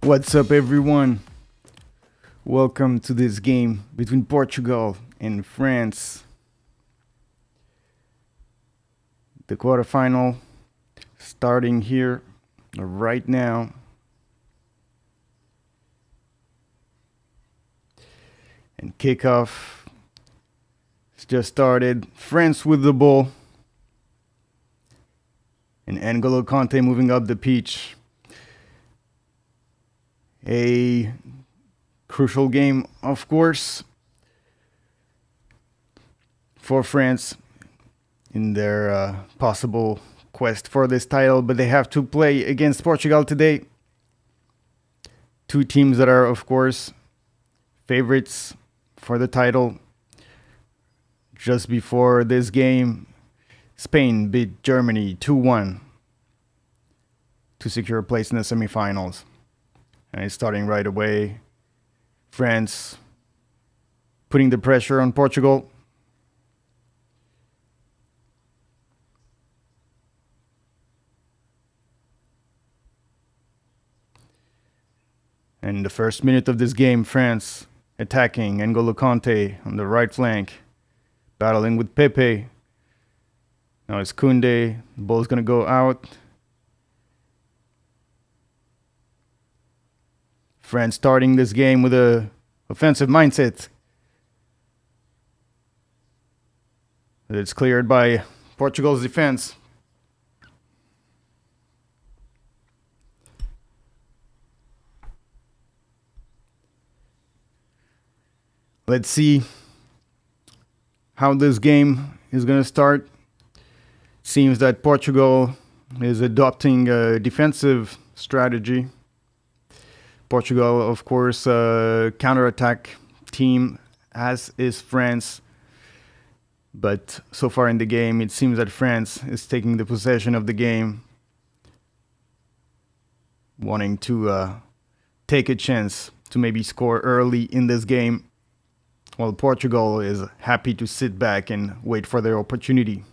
What's up, everyone? Welcome to this game between Portugal and France. The quarterfinal starting here right now. And kickoff has just started. France with the ball. And N'Golo Kanté moving up the pitch. A crucial game, of course, for France in their possible quest for this title, but they have to play against Portugal today. Two teams that are, of course, favorites for the title. Just before this game, Spain beat Germany 2-1 to secure a place in the semifinals. And it's starting right away. France putting the pressure on Portugal. And in the first minute of this game, France attacking N'Golo Kanté on the right flank, battling with Pepe. Now it's Koundé. The ball's going to go out. France starting this game with a offensive mindset. It's cleared by Portugal's defense. Let's see how this game is going to start. Seems that Portugal is adopting a defensive strategy. Portugal, of course, counterattack team, as is France. But so far in the game, it seems that France is taking the possession of the game, wanting to take a chance to maybe score early in this game, while Portugal is happy to sit back and wait for their opportunity.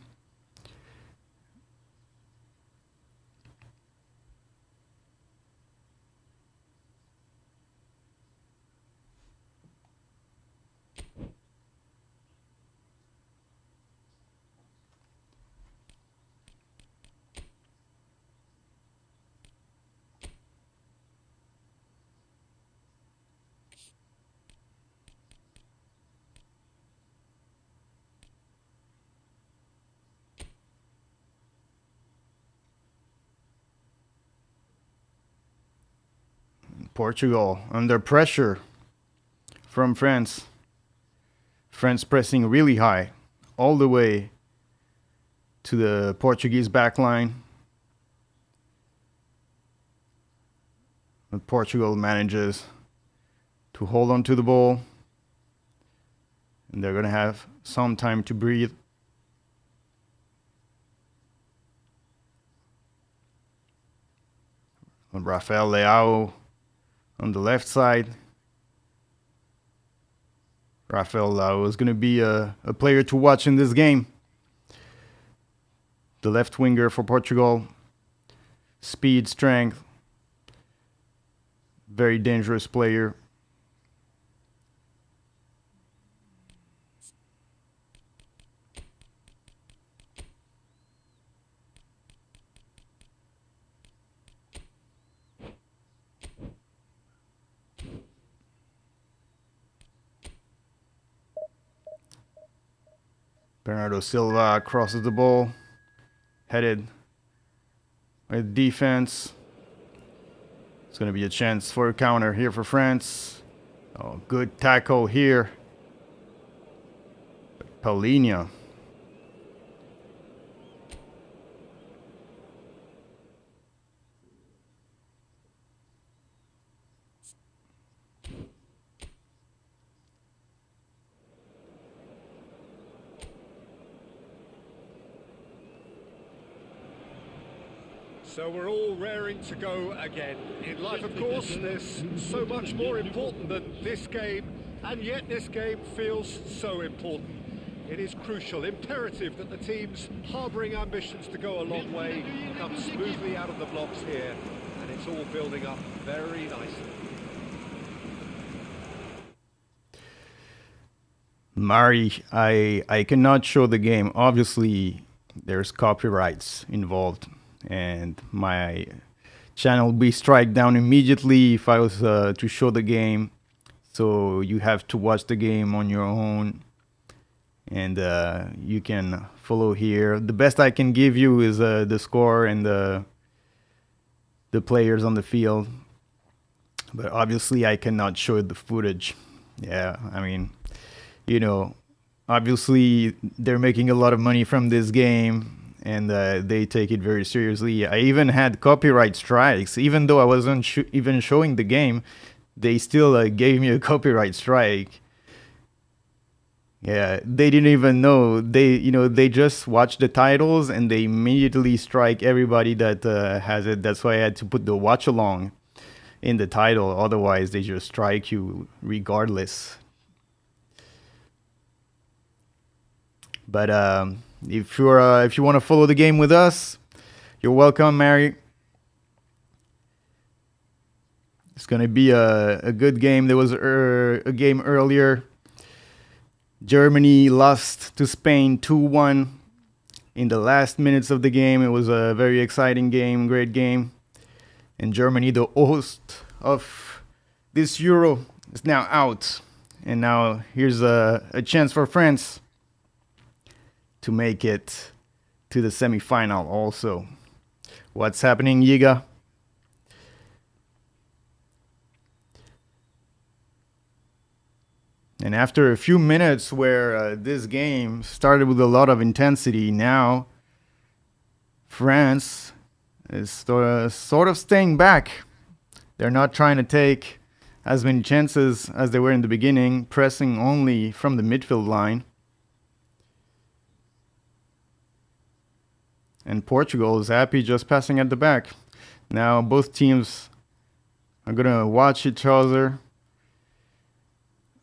Portugal under pressure from France. France pressing really high, all the way to the Portuguese back line. But Portugal manages to hold on to the ball. And they're going to have some time to breathe. And Rafael Leao on the left side. Rafael Leao is going to be a player to watch in this game. The left winger for Portugal. Speed, strength. Very dangerous player. Bernardo Silva crosses the ball, headed by the defense. It's going to be a chance for a counter here for France. Oh, good tackle here. Paulinho. So we're all raring to go again. In life, of course, there's so much more important than this game, and yet this game feels so important. It is crucial, imperative that the teams harbouring ambitions to go a long way come smoothly out of the blocks here. And It's all building up very nicely. Mari, I cannot show the game. Obviously, there's copyrights involved, and my channel will be strike down immediately if I was to show the game. So you have to watch the game on your own, and you can follow here. The best I can give you is the score and the players on the field, but obviously I cannot show the footage. Yeah, I mean, you know, obviously they're making a lot of money from this game, and they take it very seriously. I even had copyright strikes, even though I wasn't even showing the game. They still gave me a copyright strike. Yeah, they didn't even know. They just watch the titles and they immediately strike everybody that has it. That's why I had to put the Watchalong in the title. Otherwise, they just strike you regardless. But if you want to follow the game with us, you're welcome, Mary. It's gonna be a good game. There was a game earlier. Germany lost to Spain 2-1 in the last minutes of the game. It was a very exciting game, great game. And Germany, the host of this Euro, is now out. And now here's a chance for France to make it to the semifinal also. What's happening, Yiga? And after a few minutes where this game started with a lot of intensity, now France is sort of staying back. They're not trying to take as many chances as they were in the beginning, pressing only from the midfield line. And Portugal is happy just passing at the back. Now both teams are going to watch each other.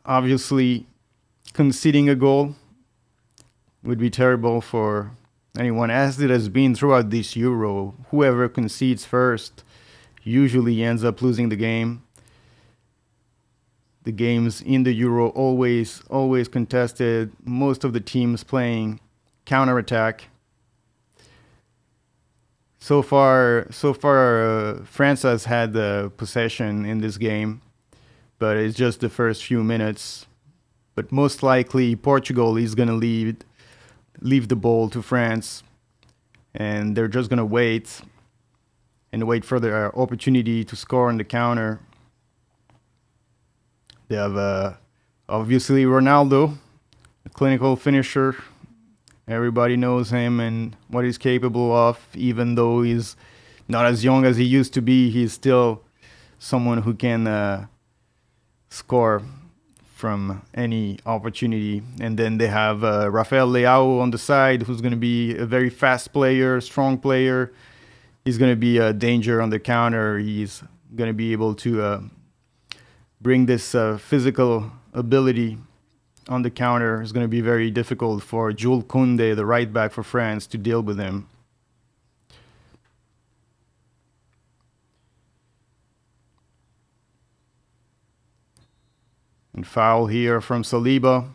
Obviously, conceding a goal would be terrible for anyone, as it has been throughout this Euro. Whoever concedes first usually ends up losing the game. The games in the Euro always contested. Most of the teams playing counterattack. So far, France has had the possession in this game, but it's just the first few minutes. But most likely, Portugal is going to leave the ball to France, and they're just going to wait for their opportunity to score on the counter. They have obviously Ronaldo, a clinical finisher. Everybody knows him and what he's capable of. Even though he's not as young as he used to be, he's still someone who can score from any opportunity. And then they have Rafael Leao on the side, who's going to be a very fast player, strong player. He's going to be a danger on the counter. He's going to be able to bring this physical ability on the counter. It's going to be very difficult for Jules Koundé, the right back for France, to deal with him. And foul here from Saliba.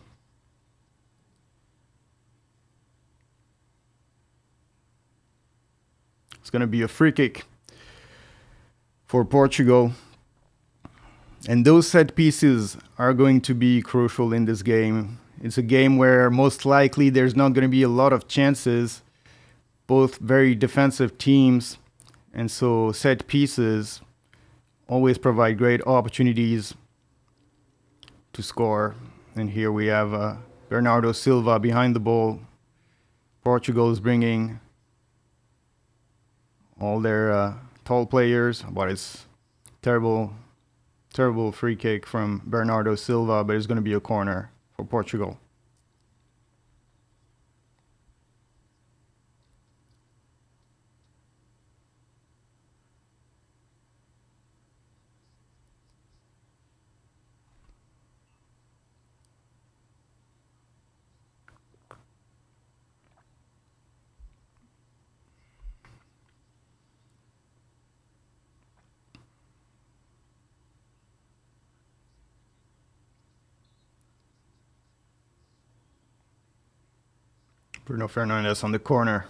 It's going to be a free kick for Portugal. And those set pieces are going to be crucial in this game. It's a game where most likely there's not going to be a lot of chances. Both very defensive teams. And so set pieces always provide great opportunities to score. And here we have Bernardo Silva behind the ball. Portugal is bringing all their tall players, but it's terrible free kick from Bernardo Silva, but it's going to be a corner for Portugal. Bruno Fernandes on the corner.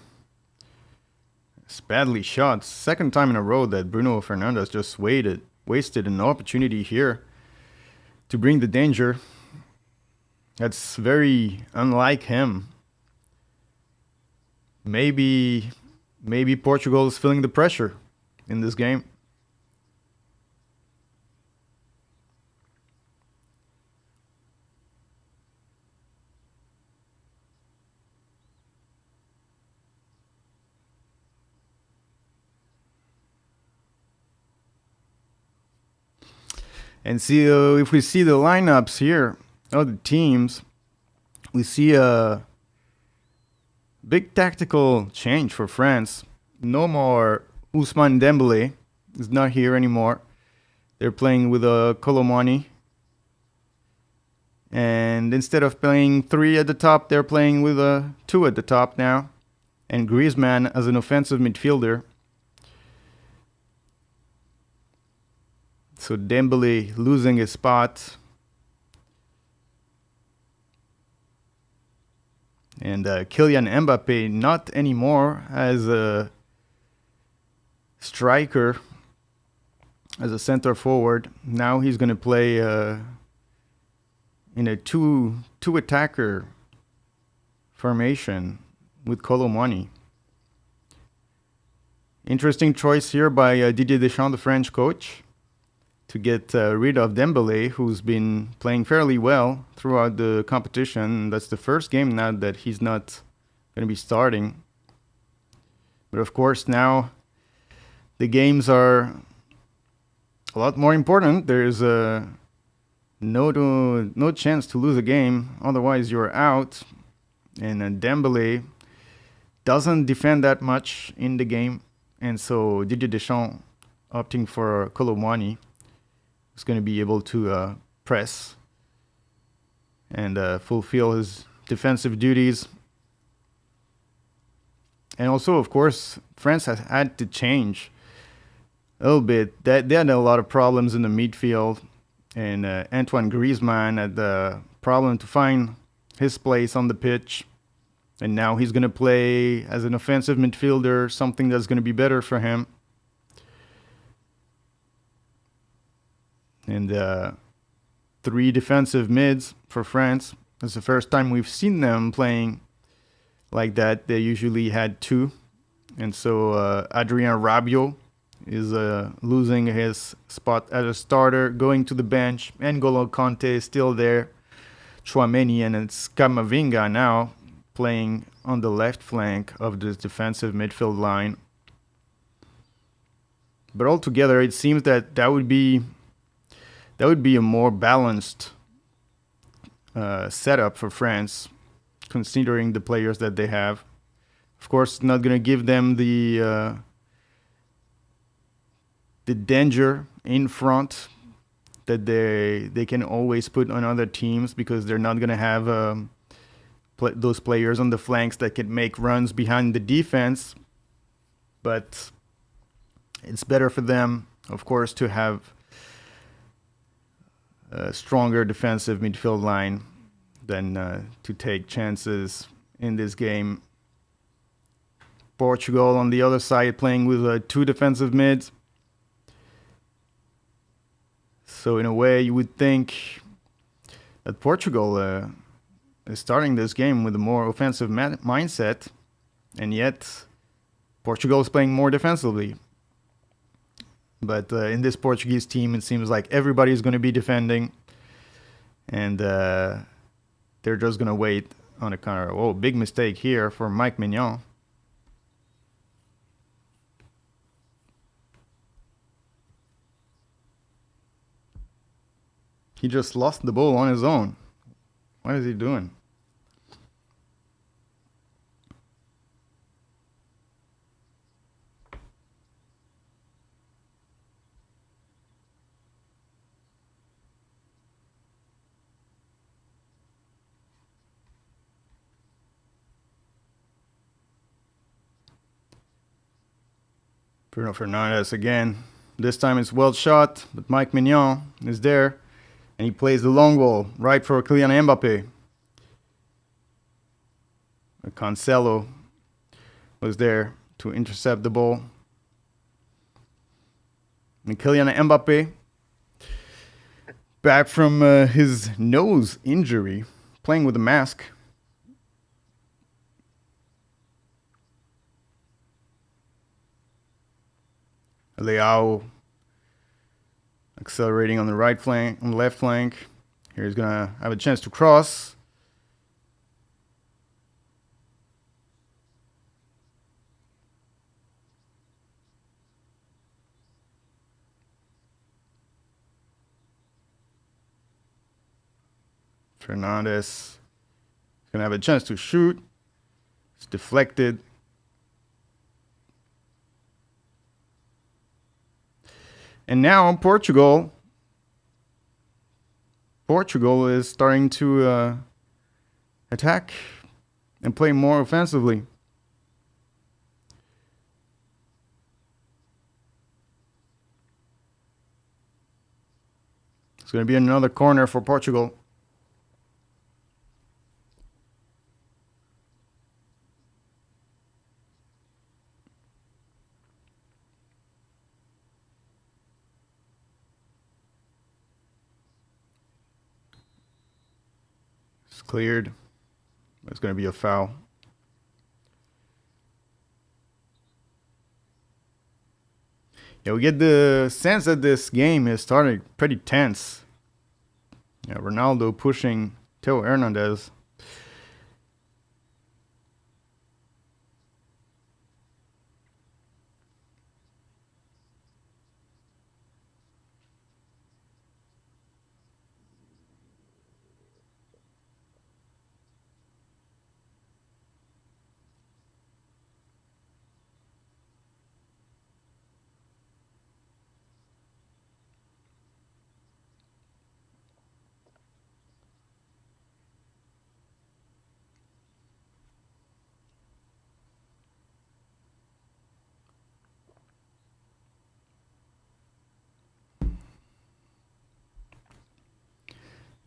It's badly shot. Second time in a row that Bruno Fernandes just wasted an opportunity here to bring the danger. That's very unlike him. Maybe Portugal is feeling the pressure in this game. And see, if we see the lineups here of the teams, we see a big tactical change for France. No more Ousmane Dembélé is not here anymore. They're playing with Colomani. And instead of playing 3 at the top, they're playing with 2 at the top now. And Griezmann as an offensive midfielder. So Dembélé losing his spot. And Kylian Mbappe not anymore as a striker, as a center forward. Now he's going to play in a two attacker formation with Colomani. Interesting choice here by Didier Deschamps, the French coach, to get rid of Dembélé, who's been playing fairly well throughout the competition. That's the first game now that he's not going to be starting. But of course, now the games are a lot more important. There's no chance to lose a game, otherwise you're out. And Dembélé doesn't defend that much in the game, and so Didier Deschamps opting for Colomani is going to be able to press and fulfill his defensive duties. And also, of course, France has had to change a little bit. They had a lot of problems in the midfield, and Antoine Griezmann had the problem to find his place on the pitch. And now he's going to play as an offensive midfielder, something that's going to be better for him. And 3 defensive mids for France. It's the first time we've seen them playing like that. They usually had 2. And so Adrien Rabiot is losing his spot as a starter, going to the bench. N'Golo Kante is still there. Chouameni, and it's Camavinga now playing on the left flank of this defensive midfield line. But altogether, it seems that would be a more balanced setup for France, considering the players that they have. Of course, not going to give them the danger in front that they can always put on other teams, because they're not going to have those players on the flanks that can make runs behind the defense. But it's better for them, of course, to have a stronger defensive midfield line than to take chances in this game. Portugal on the other side playing with 2 defensive mids. So in a way, you would think that Portugal is starting this game with a more offensive mindset, and yet Portugal is playing more defensively. But in this Portuguese team, it seems like everybody's going to be defending, and they're just going to wait on a counter. Oh, big mistake here for Mike Maignan. He just lost the ball on his own. What is he doing? Bruno Fernandes again. This time it's well shot, but Mike Maignan is there. And he plays the long ball right for Kylian Mbappe. Cancelo was there to intercept the ball. And Kylian Mbappe, back from his nose injury, playing with a mask. Leao accelerating on the right flank, on the left flank. Here he's gonna have a chance to cross. Fernandes is gonna have a chance to shoot. It's deflected. And now Portugal is starting to attack and play more offensively. It's going to be another corner for Portugal. It's cleared. It's going to be a foul. Yeah, we get the sense that this game is starting pretty tense. Yeah, Ronaldo pushing Theo Hernandez.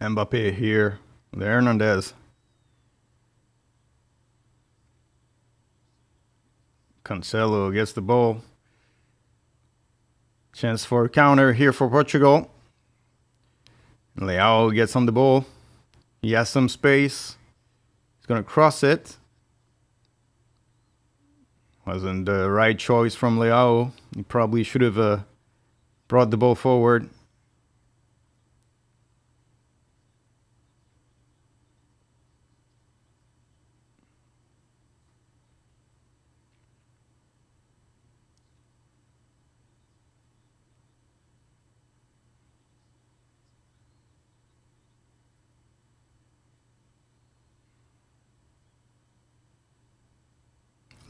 Mbappe here with Hernandez. Cancelo gets the ball. Chance for a counter here for Portugal. Leao gets on the ball. He has some space. He's going to cross it. Wasn't the right choice from Leao. He probably should have brought the ball forward.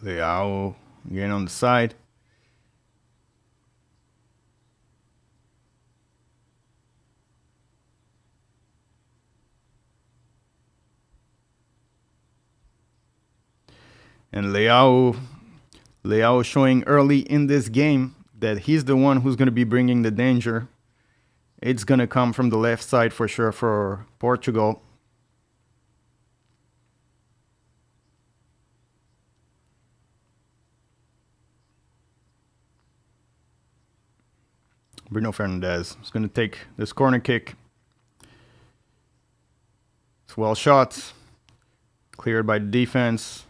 Leao again on the side. And Leao showing early in this game that he's the one who's going to be bringing the danger. It's going to come from the left side for sure for Portugal. Bruno Fernandes is going to take this corner kick. It's well shot. Cleared by the defense.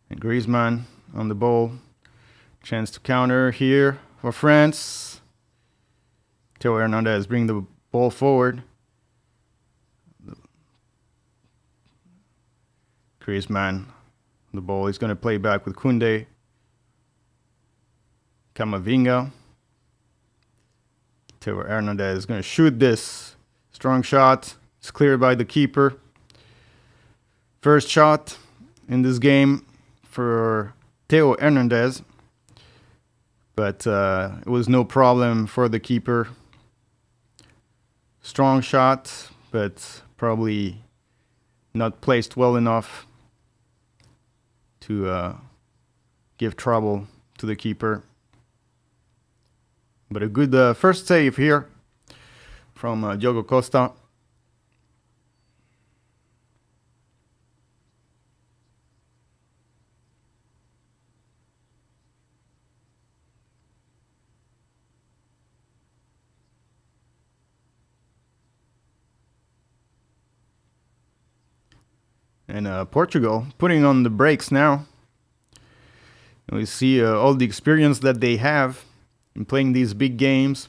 And Griezmann on the ball. Chance to counter here for France. Theo Hernandez bring the ball forward. Griezmann. The ball is going to play back with Koundé. Camavinga. Theo Hernandez is going to shoot this. Strong shot. It's cleared by the keeper. First shot in this game for Theo Hernandez. But it was no problem for the keeper. Strong shot, but probably not placed well enough to give trouble to the keeper. But a good first save here from Diogo Costa. And Portugal putting on the brakes now. And we see all the experience that they have in playing these big games.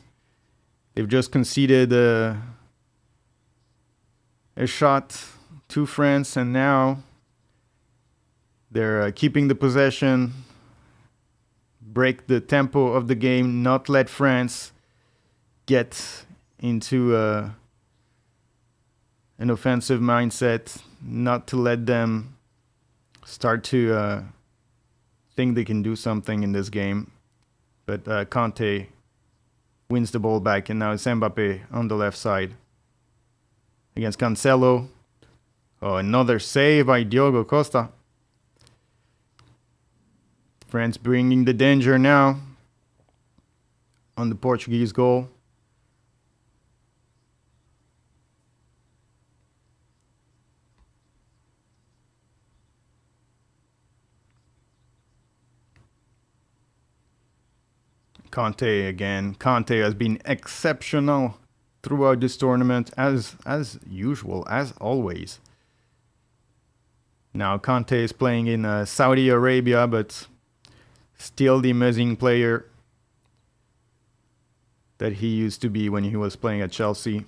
They've just conceded a shot to France, and now they're keeping the possession, break the tempo of the game, not let France get into an offensive mindset, not to let them start to think they can do something in this game. But Conte wins the ball back, and now it's Mbappe on the left side against Cancelo. Oh, another save by Diogo Costa. France bringing the danger now on the Portuguese goal. Conte again. Conte has been exceptional throughout this tournament, as usual, as always. Now Conte is playing in Saudi Arabia, but still the amazing player that he used to be when he was playing at Chelsea.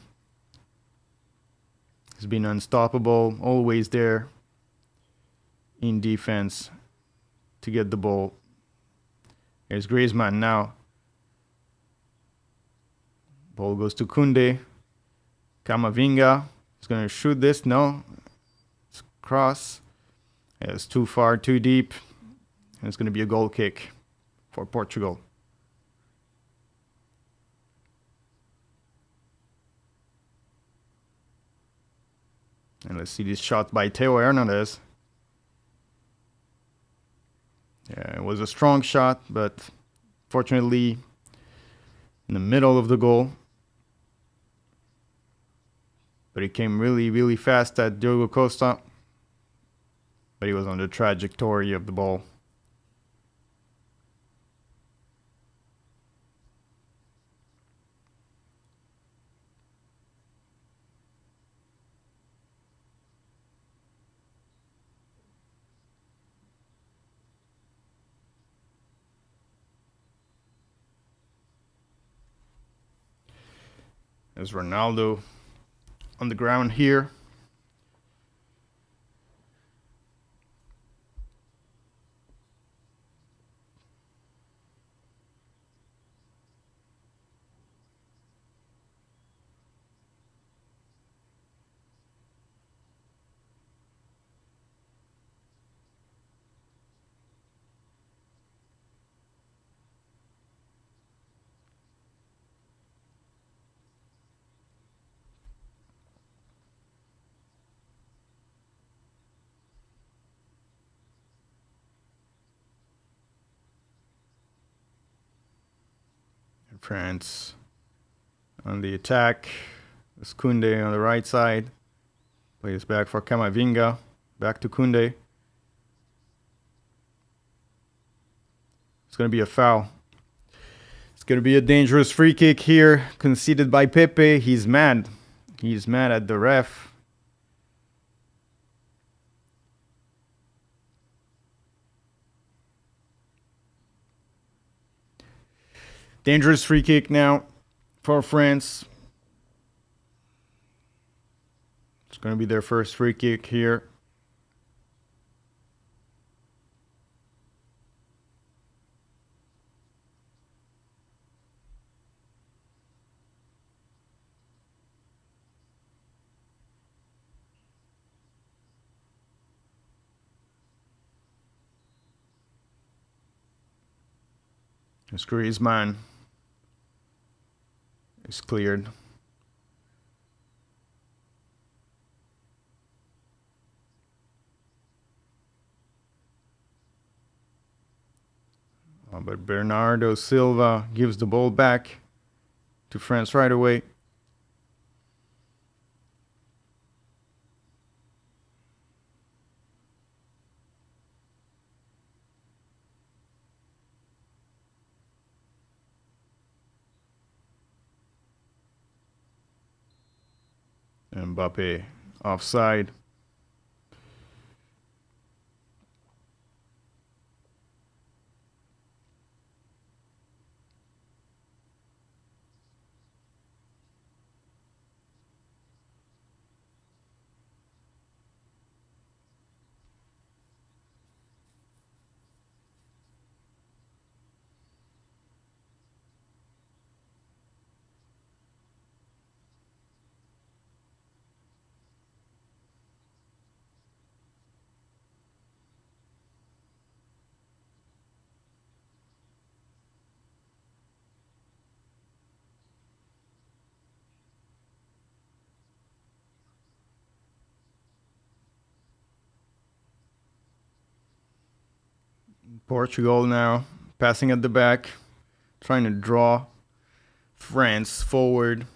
He's been unstoppable, always there in defense to get the ball. Here's Griezmann now. Ball goes to Koundé. Camavinga is going to shoot this. No. It's cross. It's too far, too deep. And it's going to be a goal kick for Portugal. And let's see this shot by Theo Hernandez. Yeah, it was a strong shot, but fortunately in the middle of the goal. But he came really, really fast at Diogo Costa. But he was on the trajectory of the ball. There's Ronaldo on the ground here. France on the attack. There's Koundé on the right side. Plays back for Camavinga. Back to Koundé. It's going to be a foul. It's going to be a dangerous free kick here, conceded by Pepe. He's mad. He's mad at the ref. Dangerous free kick now for France. It's going to be their first free kick here. It's Griezmann. It's cleared. But Bernardo Silva gives the ball back to France right away. Mbappe offside. Portugal now passing at the back, trying to draw France forward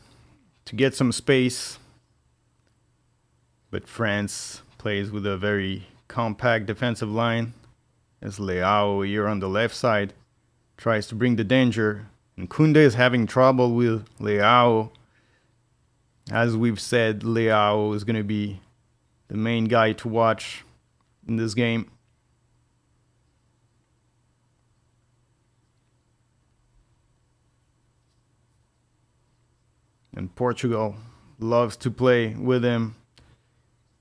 to get some space. But France plays with a very compact defensive line as Leao here on the left side tries to bring the danger. And Kunde is having trouble with Leao. As we've said, Leao is going to be the main guy to watch in this game. And Portugal loves to play with him,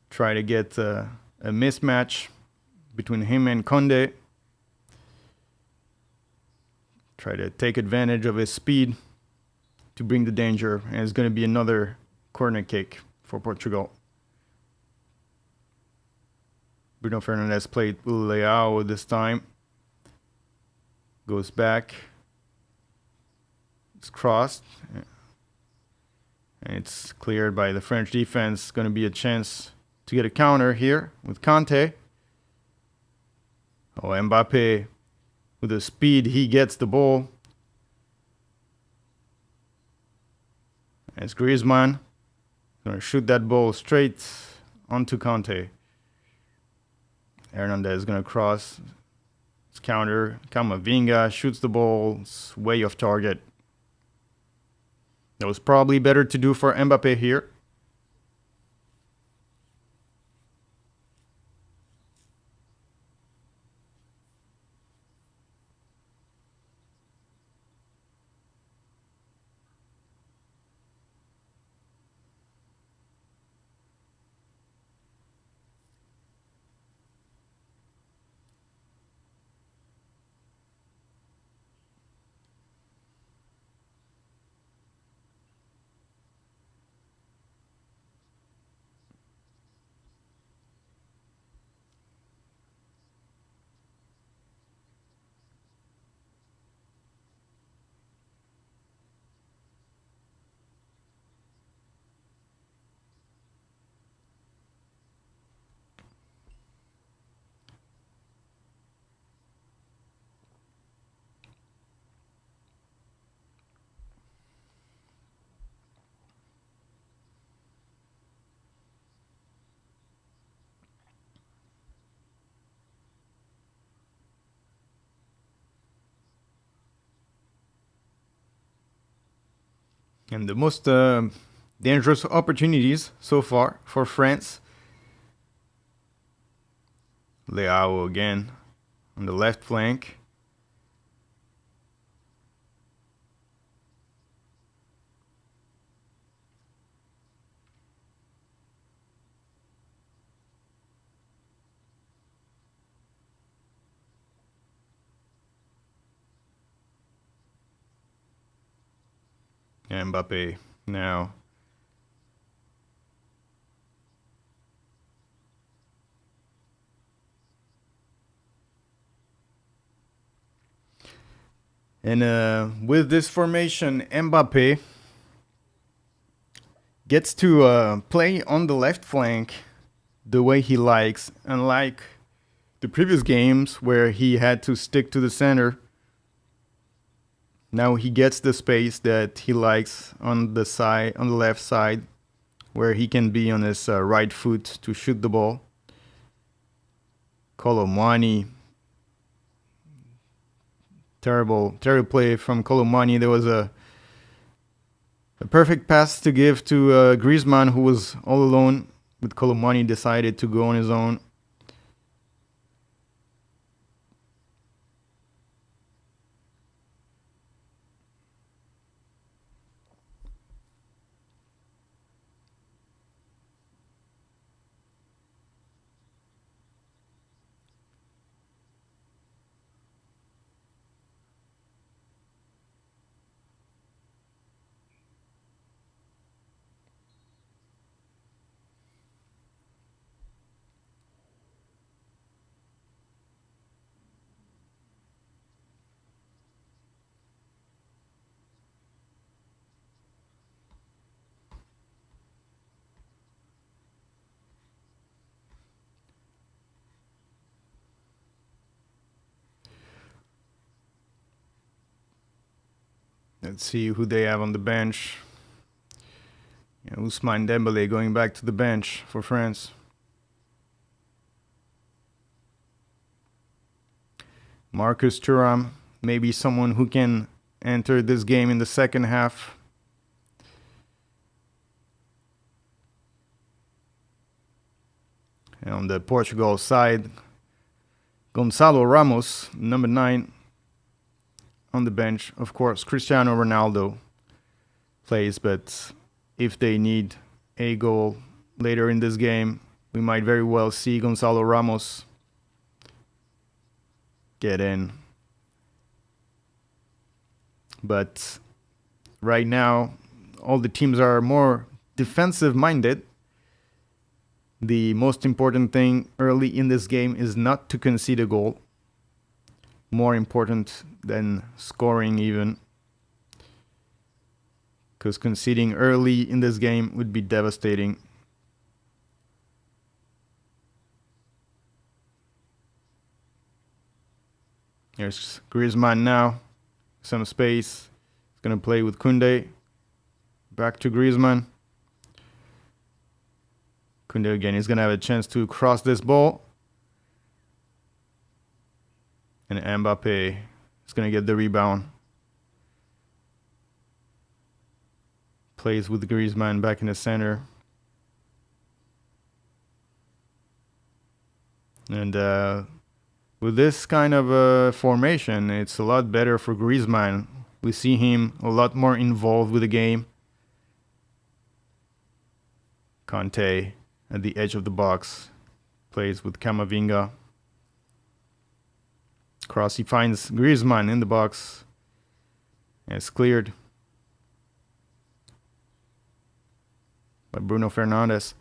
try to get a mismatch between him and Conde, try to take advantage of his speed to bring the danger, and it's going to be another corner kick for Portugal. Bruno Fernandes played Leao this time. Goes back. It's crossed. And it's cleared by the French defense. Going to be a chance to get a counter here with Kanté. Oh, Mbappe, with the speed, he gets the ball. And it's Griezmann. Going to shoot that ball straight onto Kanté. Hernandez is going to cross. It's counter. Camavinga shoots the ball. It's way off target. That was probably better to do for Mbappe here. And the most dangerous opportunities so far for France. Leao again on the left flank. And Mbappe now. And with this formation, Mbappe gets to play on the left flank the way he likes, unlike the previous games where he had to stick to the center. Now he gets the space that he likes on the side, on the left side, where he can be on his right foot to shoot the ball. Colomani, terrible play from Colomani. There was a perfect pass to give to Griezmann, who was all alone, but Colomani decided to go on his own. Let's see who they have on the bench. Ousmane Dembélé going back to the bench for France. Marcus Thuram, maybe someone who can enter this game in the second half. And on the Portugal side, Gonçalo Ramos, number 9, on the bench. Of course, Cristiano Ronaldo plays, but if they need a goal later in this game, we might very well see Gonçalo Ramos get in. But right now, all the teams are more defensive-minded. The most important thing early in this game is not to concede a goal. More important than scoring even. Because conceding early in this game would be devastating. Here's Griezmann now. Some space. He's going to play with Koundé. Back to Griezmann. Koundé again. He's going to have a chance to cross this ball. And Mbappé is going to get the rebound. Plays with Griezmann back in the center. And with this kind of formation, it's a lot better for Griezmann. We see him a lot more involved with the game. Kanté at the edge of the box. Plays with Camavinga. Cross, he finds Griezmann in the box. And it's cleared by Bruno Fernandes.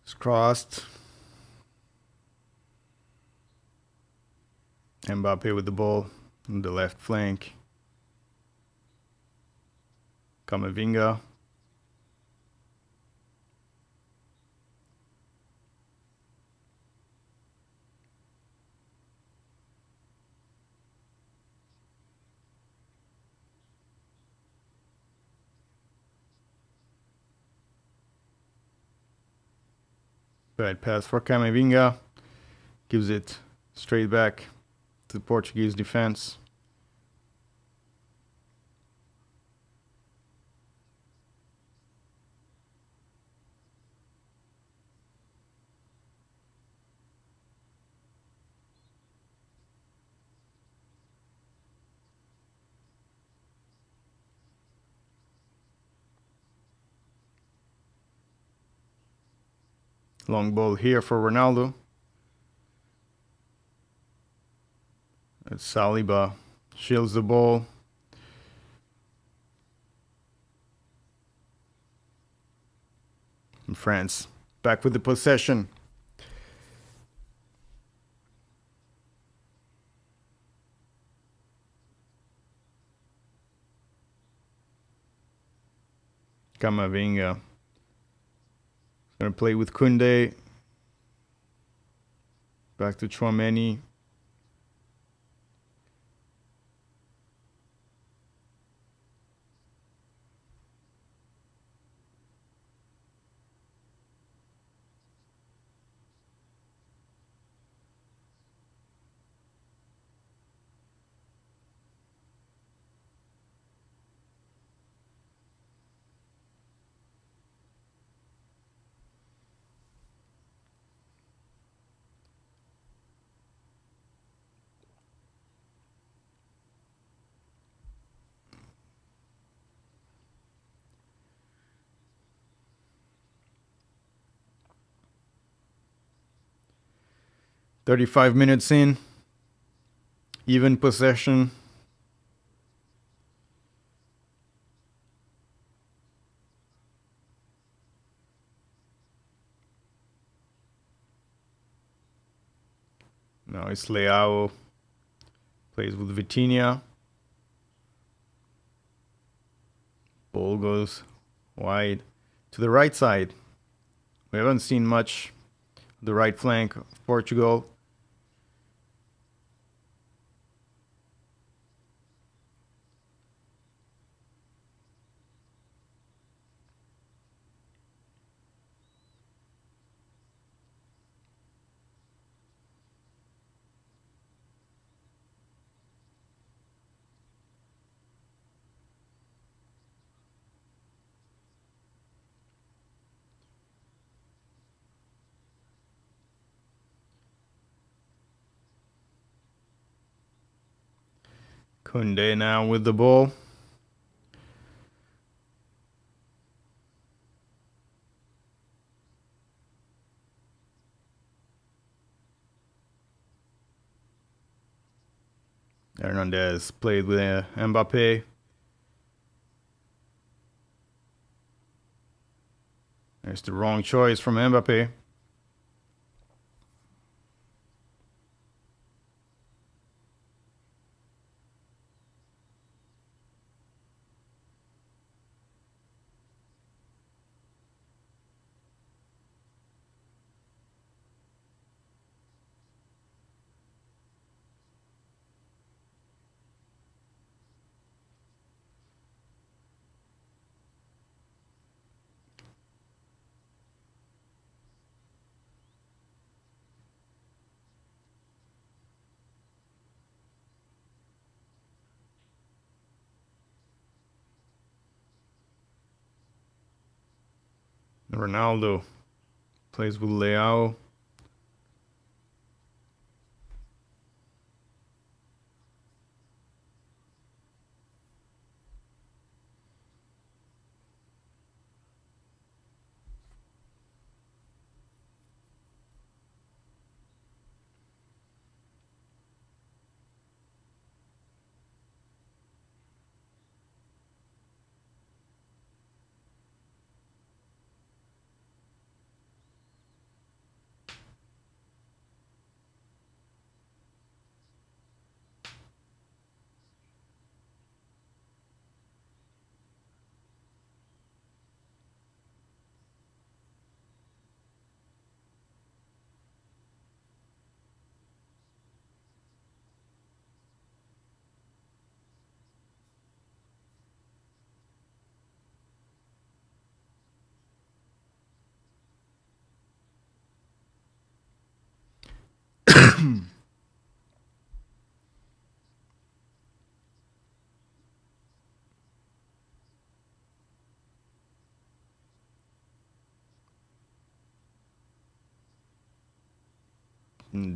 It's crossed. Mbappé with the ball on the left flank. Camavinga. Bad pass for Camavinga. Gives it straight back to the Portuguese defense. Long ball here for Ronaldo. It's Saliba. Shields the ball. And France back with the possession. Camavinga. Going to play with Koundé. Back to Tchouaméni. "35 minutes in, even possession. Now it's Leao. Plays with Vitinha. Ball goes wide to the right side. We haven't seen much the right flank of Portugal. Koundé now with the ball. Hernandez played with Mbappe. There's the wrong choice from Mbappe. Ronaldo plays with Leao.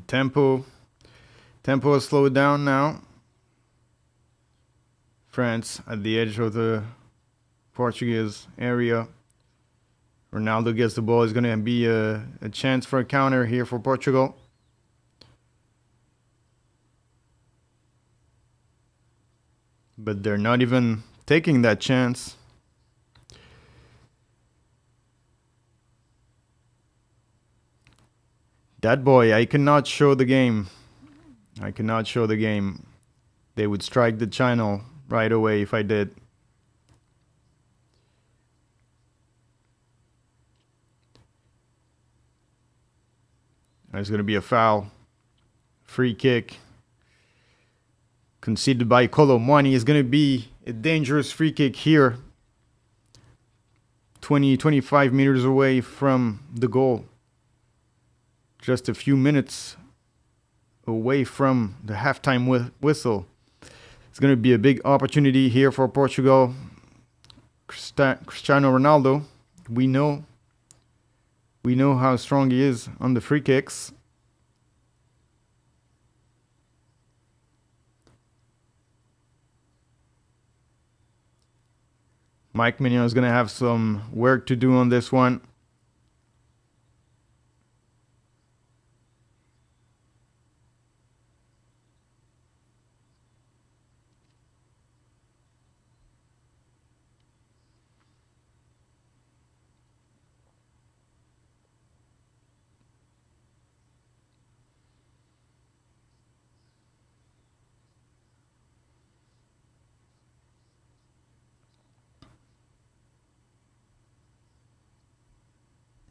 Tempo has slowed down now. France at the edge of the Portuguese area. Ronaldo gets the ball. It's going to be a chance for a counter here for Portugal. But they're not even taking that chance. That boy, I cannot show the game. I cannot show the game. They would strike the channel right away if I did. There's going to be a foul. Free kick. Conceded by Colomwani. Is going to be a dangerous free kick here. 25 meters away from the goal. Just a few minutes away from the halftime whistle. It's going to be a big opportunity here for Portugal. Cristiano Ronaldo, we know how strong he is on the free kicks. Mike Mignon is going to have some work to do on this one.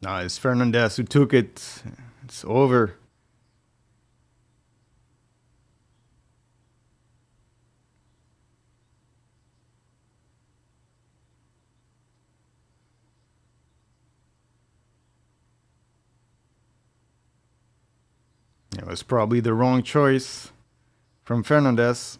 Now it's Fernandez who took it. It's over. It was probably the wrong choice from Fernandez.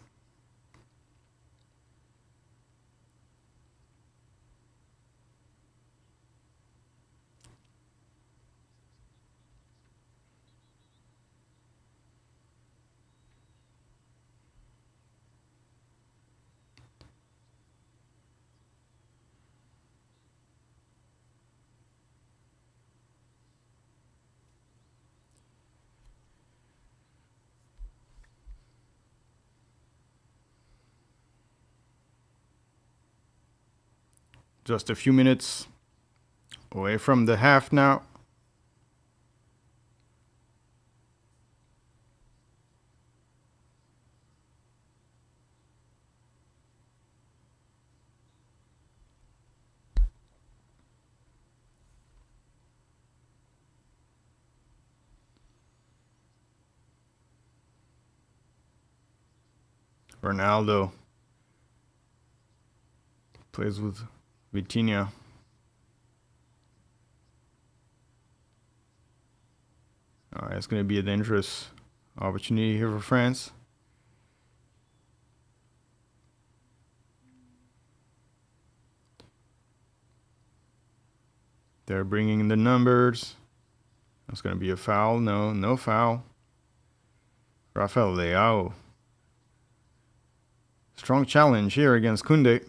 Just a few minutes away from the half now. Ronaldo plays with Vitinha. It's going to be a dangerous opportunity here for France. They're bringing in the numbers. That's going to be a foul. No, no foul. Rafael Leao. Strong challenge here against Koundé.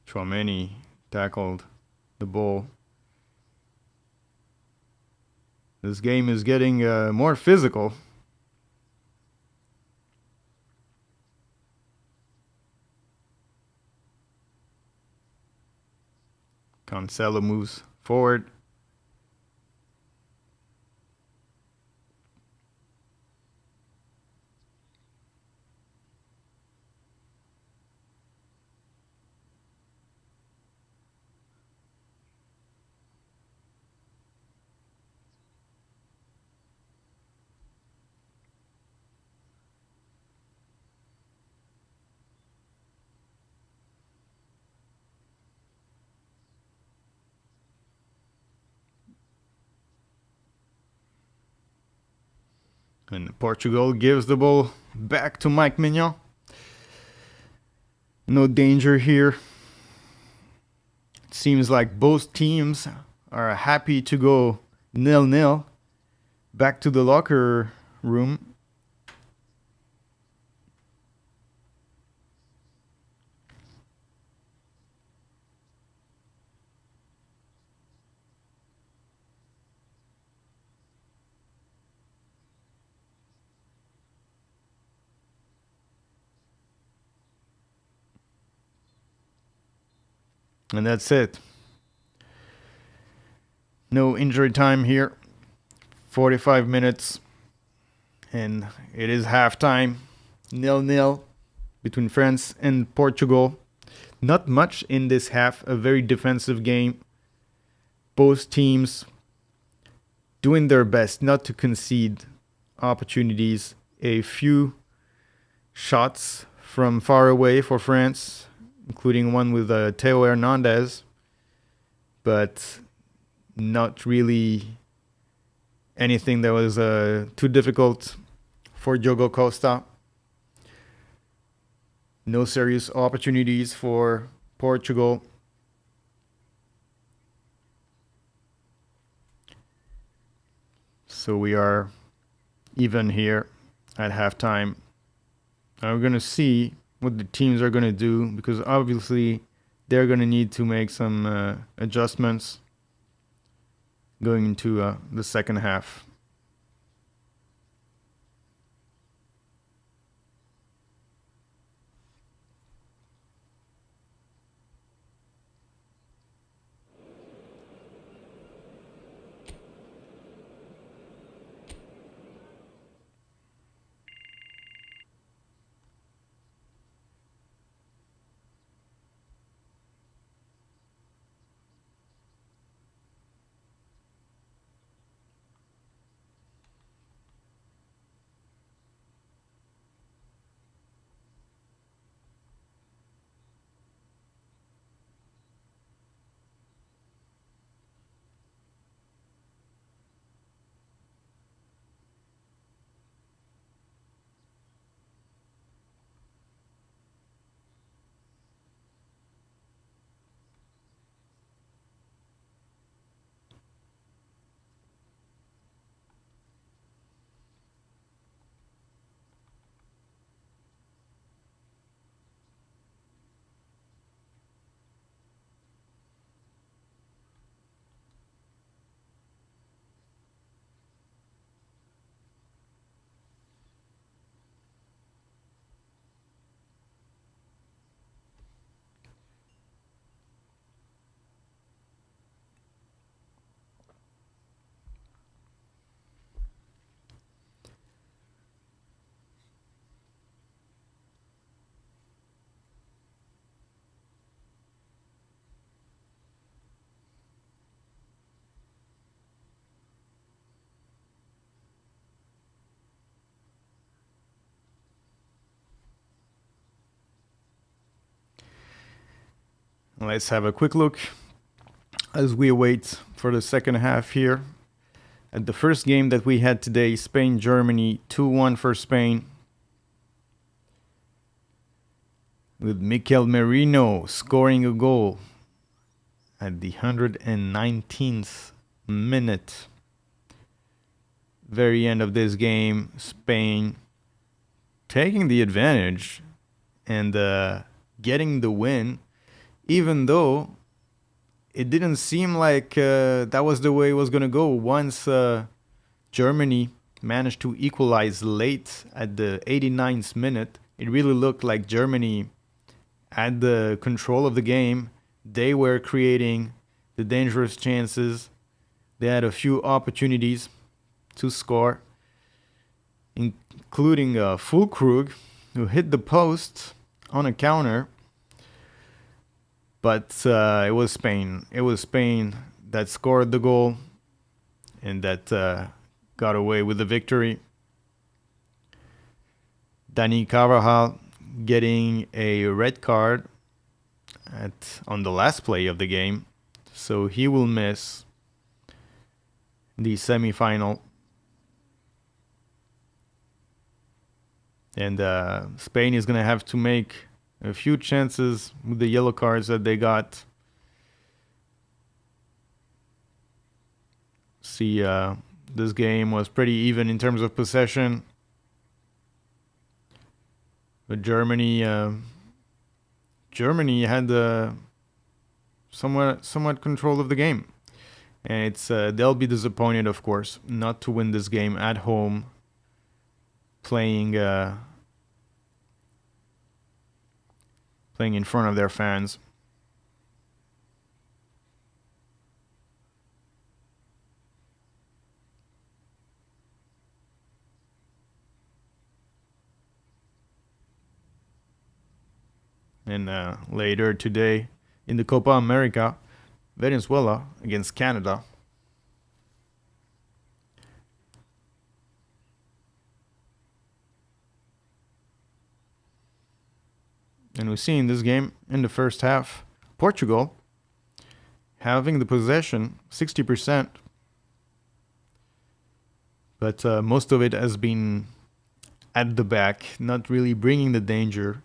Chouameni tackled the ball. This game is getting more physical. Cancelo moves forward. And Portugal gives the ball back to Mike Mignon. No danger here. It seems like both teams are happy to go 0-0 back to the locker room. And that's it. No injury time here. 45 minutes. And it is halftime. 0-0 between France and Portugal. Not much in this half. A very defensive game. Both teams doing their best not to concede opportunities. A few shots from far away for France, including one with Theo Hernandez, but not really anything that was too difficult for Diogo Costa. No serious opportunities for Portugal. So we are even here at halftime. Now we're going to see what the teams are going to do, because obviously they're going to need to make some adjustments going into the second half. Let's have a quick look as we wait for the second half here at the first game that we had today, Spain-Germany, 2-1 for Spain, with Mikel Merino scoring a goal at the 119th minute. Very end of this game, Spain taking the advantage and getting the win, even though it didn't seem like that was the way it was going to go. Once Germany managed to equalize late at the 89th minute, it really looked like Germany had the control of the game. They were creating the dangerous chances. They had a few opportunities to score, including Füllkrug, who hit the post on a counter. But it was Spain. It was Spain that scored the goal and that got away with the victory. Dani Carvajal getting a red card on the last play of the game, so he will miss the semifinal. And Spain is going to have to make a few chances with the yellow cards that they got. See, this game was pretty even in terms of possession. But Germany had somewhat control of the game. And it's they'll be disappointed, of course, not to win this game at home, playing in front of their fans. And later today in the Copa America, Venezuela against Canada. And we see in this game, in the first half, Portugal having the possession, 60%. But most of it has been at the back, not really bringing the danger.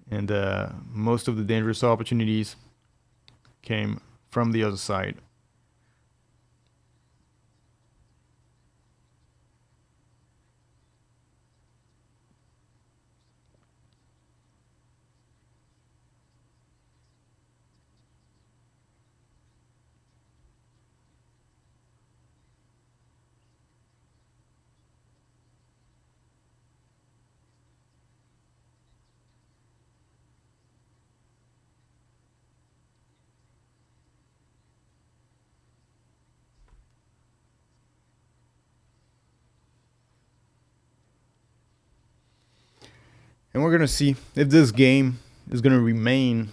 And most of the dangerous opportunities came from the other side. And we're going to see if this game is going to remain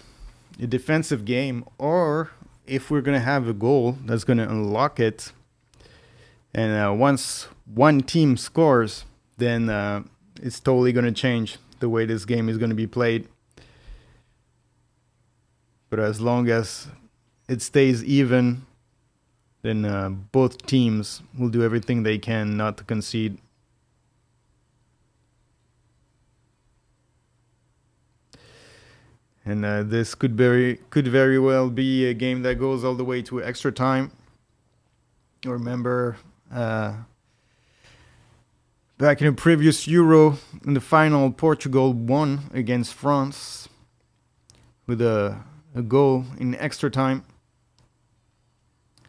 a defensive game or if we're going to have a goal that's going to unlock it. And once one team scores, then it's totally going to change the way this game is going to be played. But as long as it stays even, then both teams will do everything they can not to concede. And this could very well be a game that goes all the way to extra time. Remember, back in the previous Euro, in the final, Portugal won against France with a goal in extra time.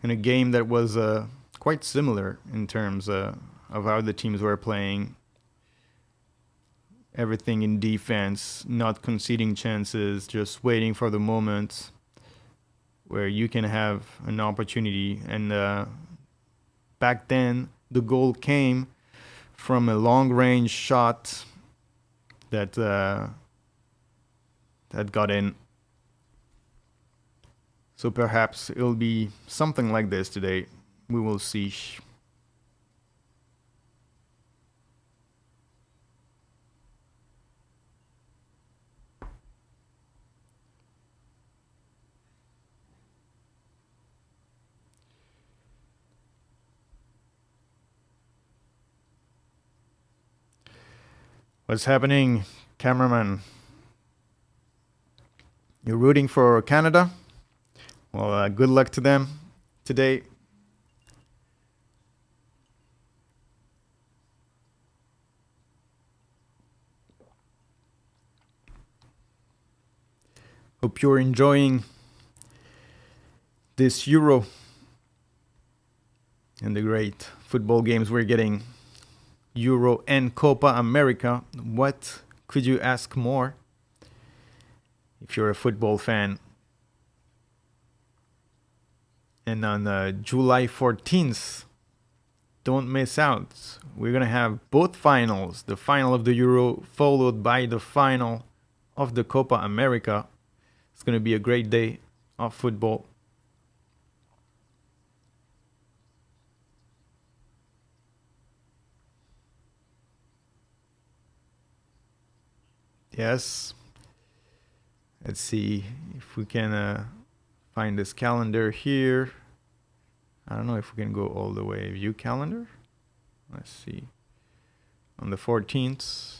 In a game that was quite similar in terms of how the teams were playing. Everything in defense, not conceding chances, just waiting for the moment where you can have an opportunity. And back then, the goal came from a long-range shot that got in. So perhaps it'll be something like this today. We will see. What's happening, cameraman? You're rooting for Canada? Well, good luck to them today. Hope you're enjoying this Euro and the great football games we're getting. Euro and Copa America. What could you ask more if you're a football fan? And on July 14th, don't miss out. We're going to have both finals, the final of the Euro followed by the final of the Copa America. It's going to be a great day of football. Yes. Let's see if we can find this calendar here. I don't know if we can go all the way. View calendar. Let's see. On the 14th,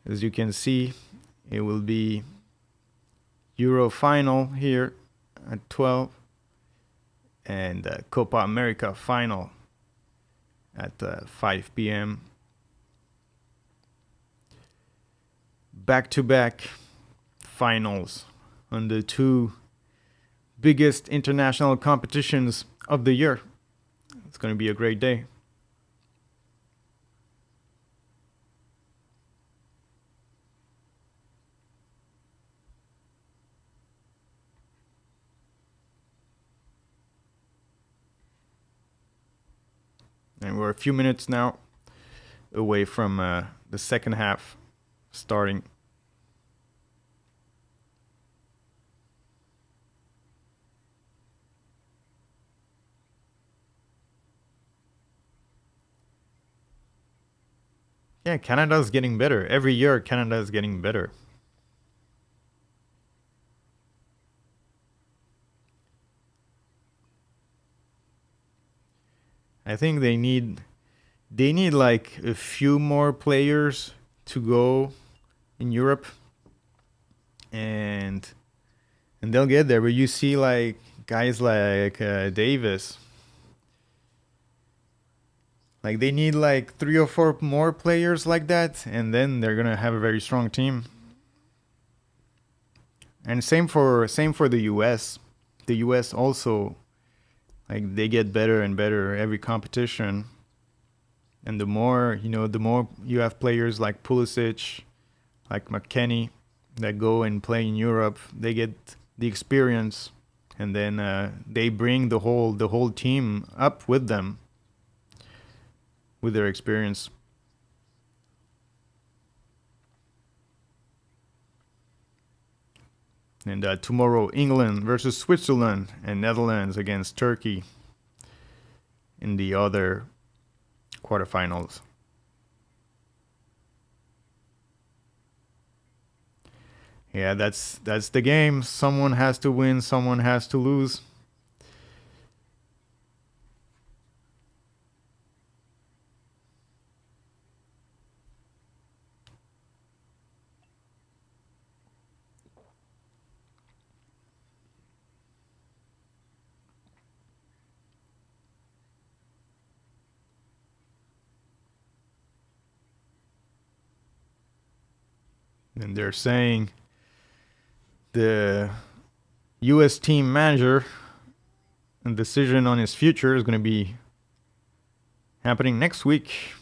as you can see, it will be Euro final here at 12 and Copa America final at 5 p.m. Back-to-back finals on the two biggest international competitions of the year. It's going to be a great day. And we're a few minutes now away from the second half starting. Yeah, Canada's getting better. Every year, Canada is getting better. I think they need like a few more players to go in Europe, and they'll get there. But you see, like guys like Davis, like they need like 3 or 4 more players like that, and then they're gonna have a very strong team. And same for the U.S. The U.S. also, like they get better and better every competition. And the more you have players like Pulisic, like McKennie, that go and play in Europe, they get the experience, and then they bring the whole team up with them, with their experience. And tomorrow, England versus Switzerland, and Netherlands against Turkey in the other quarterfinals. Yeah, that's the game. Someone has to win, someone has to lose. And they're saying the US team manager and decision on his future is going to be happening next week.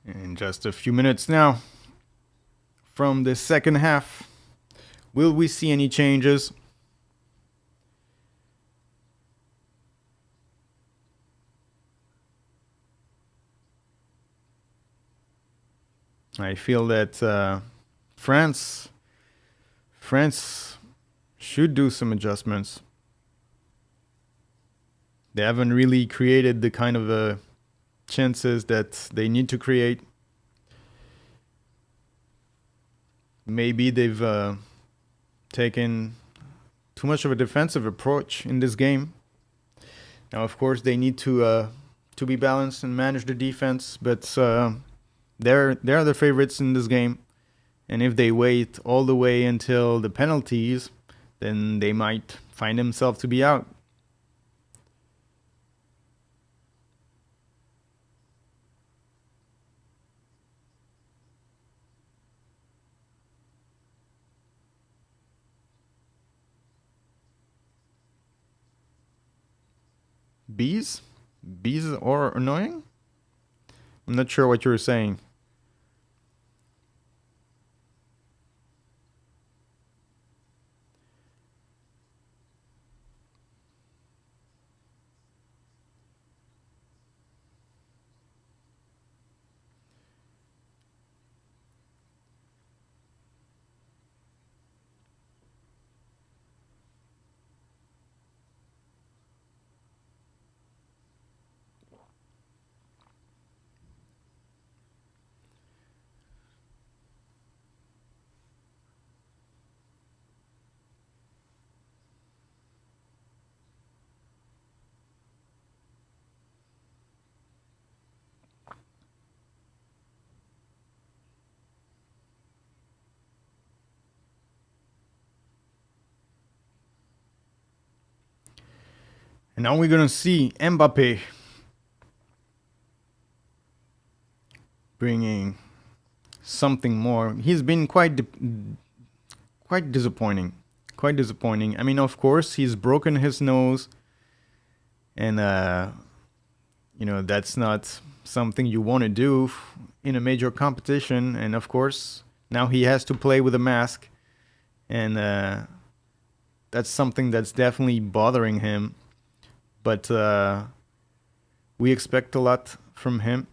In just a few minutes now from the second half, will we see any changes? I feel that France France should do some adjustments. They haven't really created the kind of chances that they need to create. Maybe they've taken too much of a defensive approach in this game. Now, of course, they need to be balanced and manage the defense, but they're the favorites in this game. And if they wait all the way until the penalties, then they might find themselves to be out. Bees? Bees are annoying? I'm not sure what you were saying. And now we're gonna see Mbappe bringing something more. He's been quite disappointing. Quite disappointing. I mean, of course, he's broken his nose, and that's not something you want to do in a major competition. And of course, now he has to play with a mask, and that's something that's definitely bothering him. But we expect a lot from him.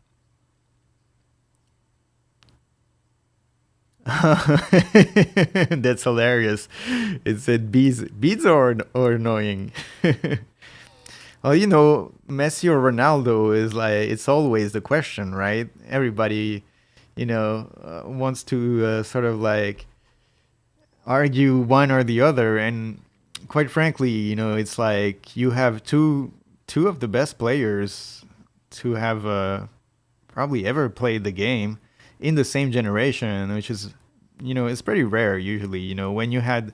That's hilarious. It said bees are annoying. Well, Messi or Ronaldo is like, it's always the question, right? Everybody, wants to sort of like argue one or the other, and quite frankly, it's like you have two of the best players to have probably ever played the game in the same generation, which is, it's pretty rare usually. When you had,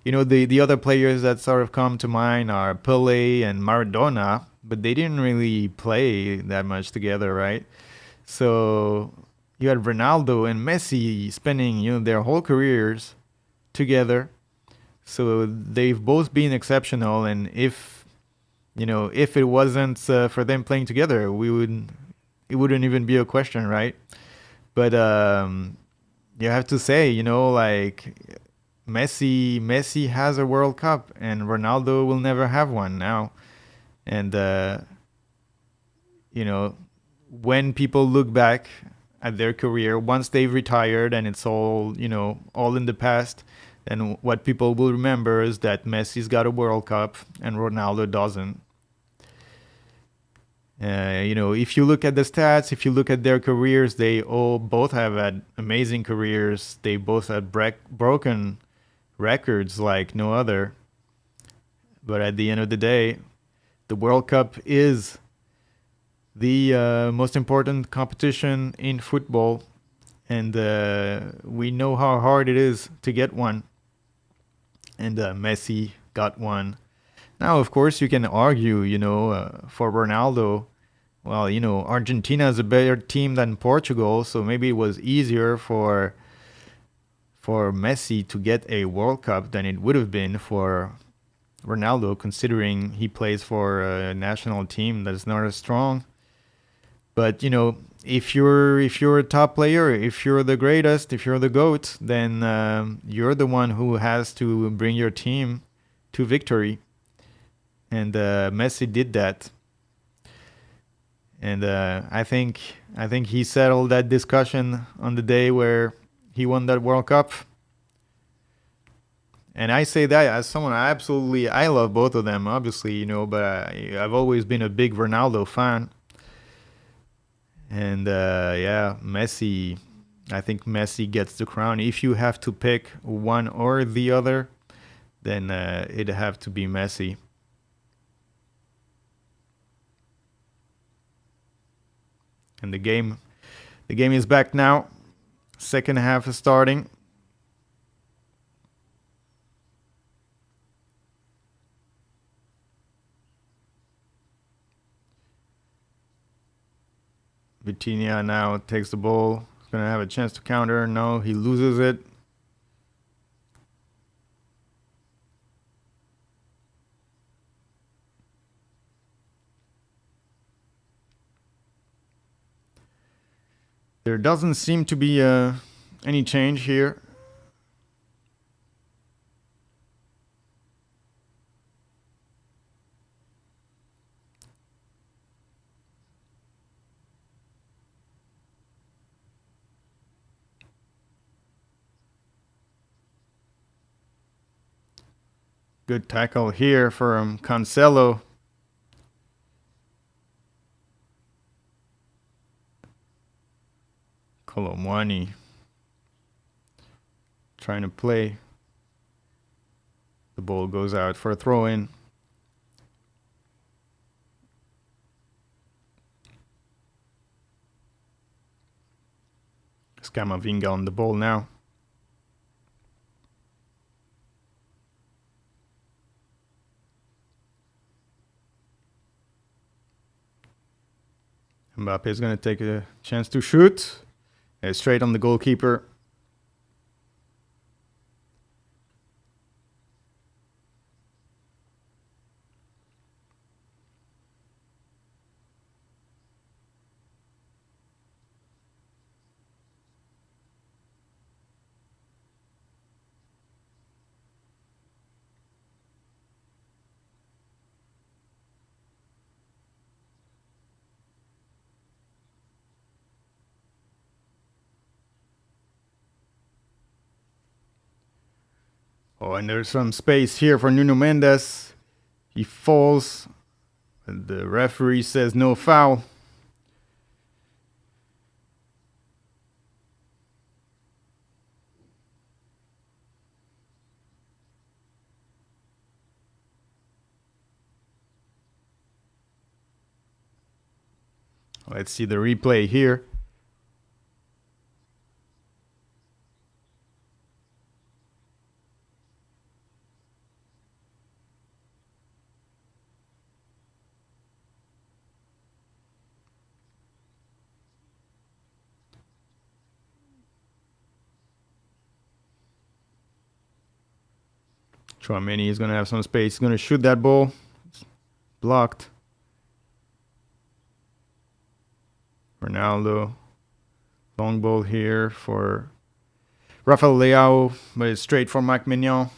the other players that sort of come to mind are Pele and Maradona, but they didn't really play that much together, right? So you had Ronaldo and Messi spending, their whole careers together. So they've both been exceptional, and if it wasn't for them playing together, it wouldn't even be a question, right? But you have to say, like Messi has a World Cup, and Ronaldo will never have one now. And when people look back at their career once they've retired and it's all in the past, then what people will remember is that Messi's got a World Cup and Ronaldo doesn't. If you look at the stats, if you look at their careers, they all both have had amazing careers. They both had broken records like no other. But at the end of the day, the World Cup is the most important competition in football, and we know how hard it is to get one. And Messi got one. Now, of course, you can argue, for Ronaldo, well, Argentina is a better team than Portugal, so maybe it was easier for Messi to get a World Cup than it would have been for Ronaldo, considering he plays for a national team that's not as strong. But if you're a top player, if you're the greatest, if you're the GOAT, then you're the one who has to bring your team to victory. And Messi did that. And I think he settled that discussion on the day where he won that World Cup. And I say that as someone I love both of them, obviously, but I've always been a big Ronaldo fan. And yeah, Messi. I think Messi gets the crown. If you have to pick one or the other, then it'd have to be Messi. And the game is back now. Second half is starting. Vitinha now takes the ball. He's gonna have a chance to counter. No, he loses it. There doesn't seem to be any change here. Good tackle here from Cancelo. Colomwani trying to play. The ball goes out for a throw in. Scamavinga on the ball now. Mbappe is going to take a chance to shoot. Straight on the goalkeeper. Oh, and there's some space here for Nuno Mendes. He falls. The referee says no foul. Let's see the replay here. Tchouaméni is going to have some space. He's going to shoot that ball. It's blocked. Ronaldo. Long ball here for Rafael Leao, but it's straight for Mike Mignon.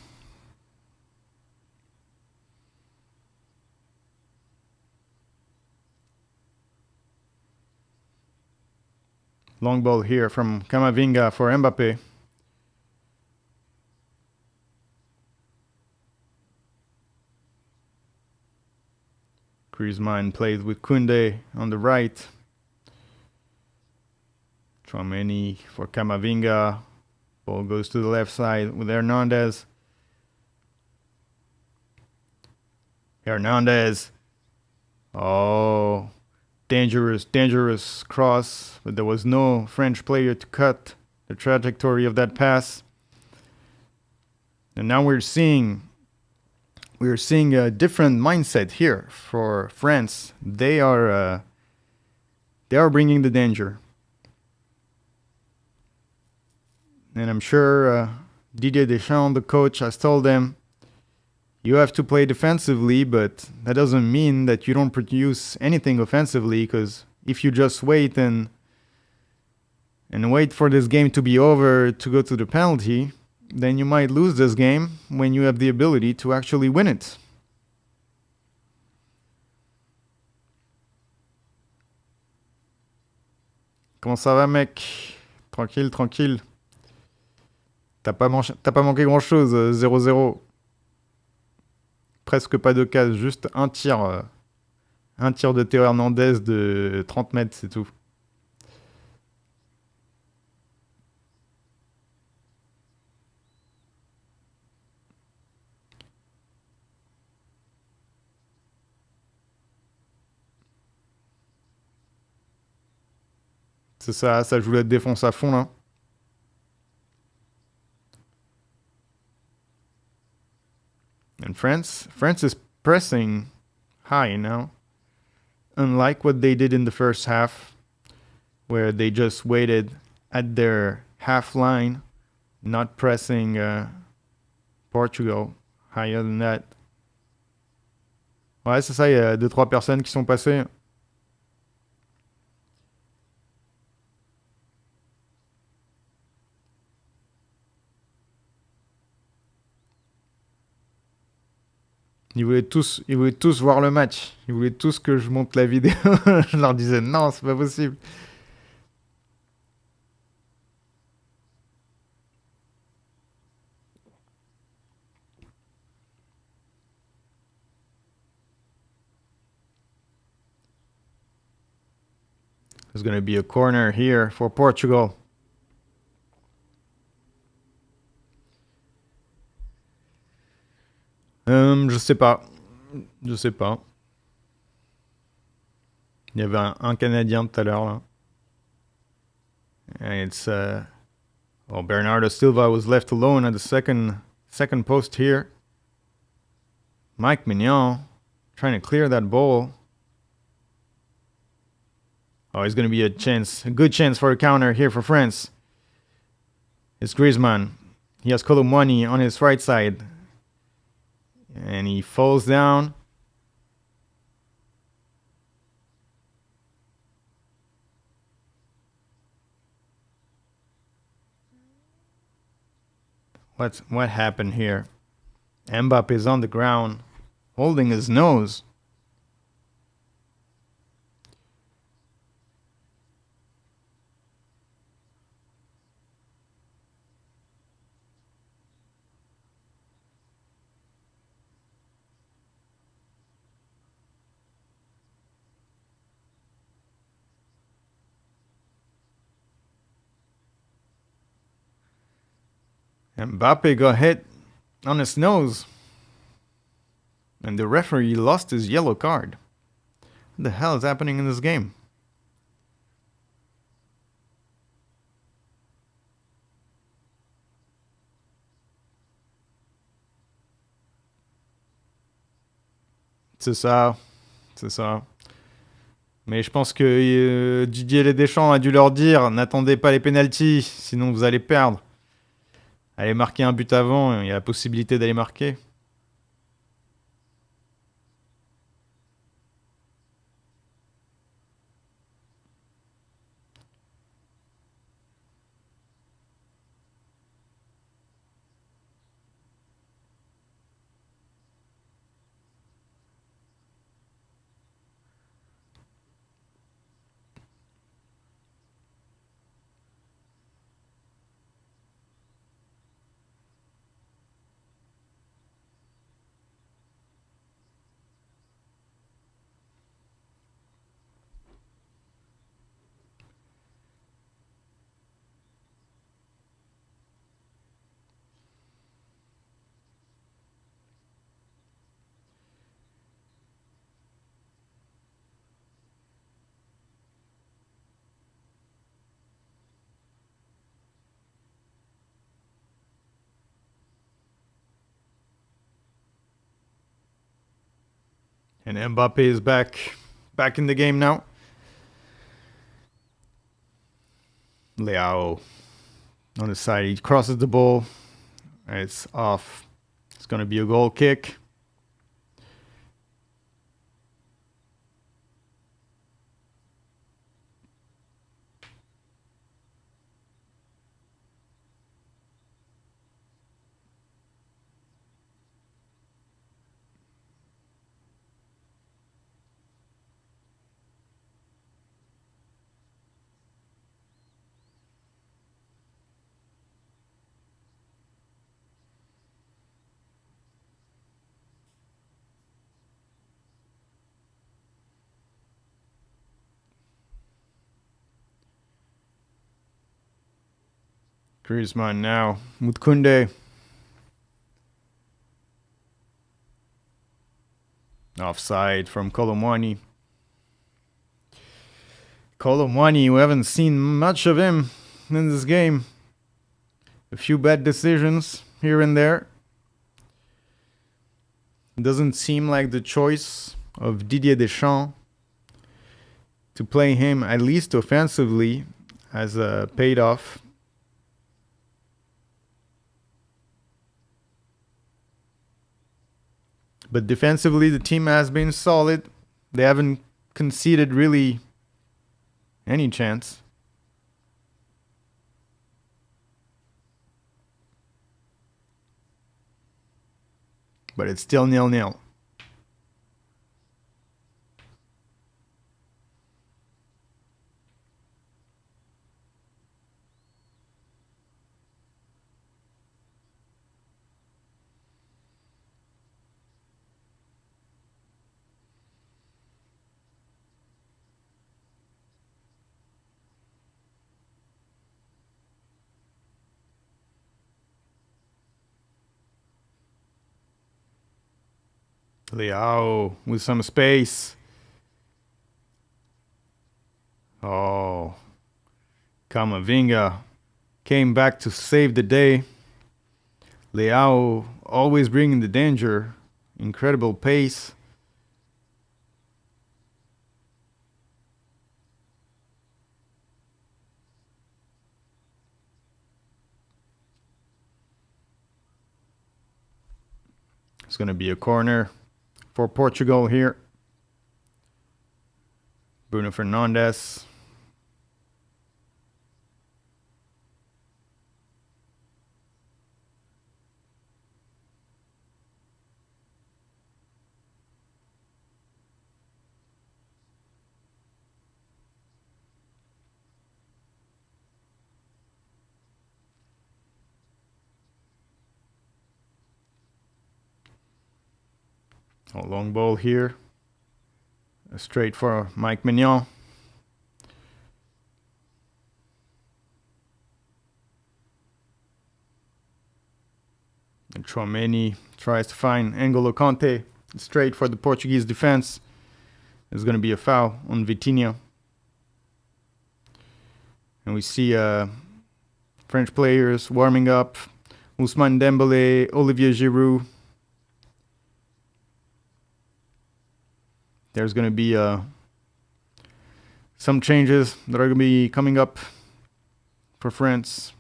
Long ball here from Camavinga for Mbappe. Griezmann plays with Koundé on the right. Tchouaméni for Camavinga. Ball goes to the left side with Hernandez. Hernandez. Oh, dangerous cross. But there was no French player to cut the trajectory of that pass. And now we're seeing a different mindset here for France. They are bringing the danger. And I'm sure Didier Deschamps, the coach, has told them, you have to play defensively, but that doesn't mean that you don't produce anything offensively, because if you just wait and wait for this game to be over to go to the penalty, then you might lose this game when you have the ability to actually win it. Comment ça va, mec? Tranquille, tranquille. T'as pas manqué grand-chose, 0-0. Presque pas de casse, juste un tir. Un tir de Théo Hernandez de 30 mètres, c'est tout. C'est ça, ça joue la défense à fond, là. And France is pressing high now. Unlike what they did in the first half, where they just waited at their half line, not pressing Portugal higher than that. Ouais, c'est ça, il y a 2-3 personnes qui sont passées. Ils voulaient tous voir le match. Ils voulaient tous que je monte la vidéo. Je leur disais non, c'est pas possible. There's going to be a corner here for Portugal. Je sais pas. Je sais pas. Il y avait un Canadien tout à l'heure là. And it's well, Bernardo Silva was left alone at the second post here. Mike Mignon trying to clear that ball. Oh, it's going to be a good chance for a counter here for France. It's Griezmann. He has Colomwani on his right side. And he falls down. What happened here? Mbappe is on the ground, holding his nose. Mbappe got hit on his nose. And the referee lost his yellow card. What the hell is happening in this game? C'est ça. C'est ça. Mais je pense que Didier Deschamps a dû leur dire n'attendez pas les pénaltys, sinon vous allez perdre. Allez marquer un but avant, il y a la possibilité d'aller marquer. And Mbappe is back in the game now. Leao on the side, he crosses the ball. It's off. It's going to be a goal kick. Griezmann now. Mutkunde. Offside from Kolomwani. Kolomwani, we haven't seen much of him in this game. A few bad decisions here and there. It doesn't seem like the choice of Didier Deschamps to play him, at least offensively, has paid off. But defensively, the team has been solid. They haven't conceded really any chance. But it's still 0-0. Leao with some space. Oh, Camavinga came back to save the day. Leao always bringing the danger. Incredible pace. It's going to be a corner for Portugal here. Bruno Fernandes. A long ball here. Straight for Mike Mignon. And Tchouaméni tries to find N'Golo Kanté. Straight for the Portuguese defense. There's going to be a foul on Vitinha. And we see French players warming up. Ousmane Dembélé, Olivier Giroud. There's going to be some changes that are going to be coming up for France.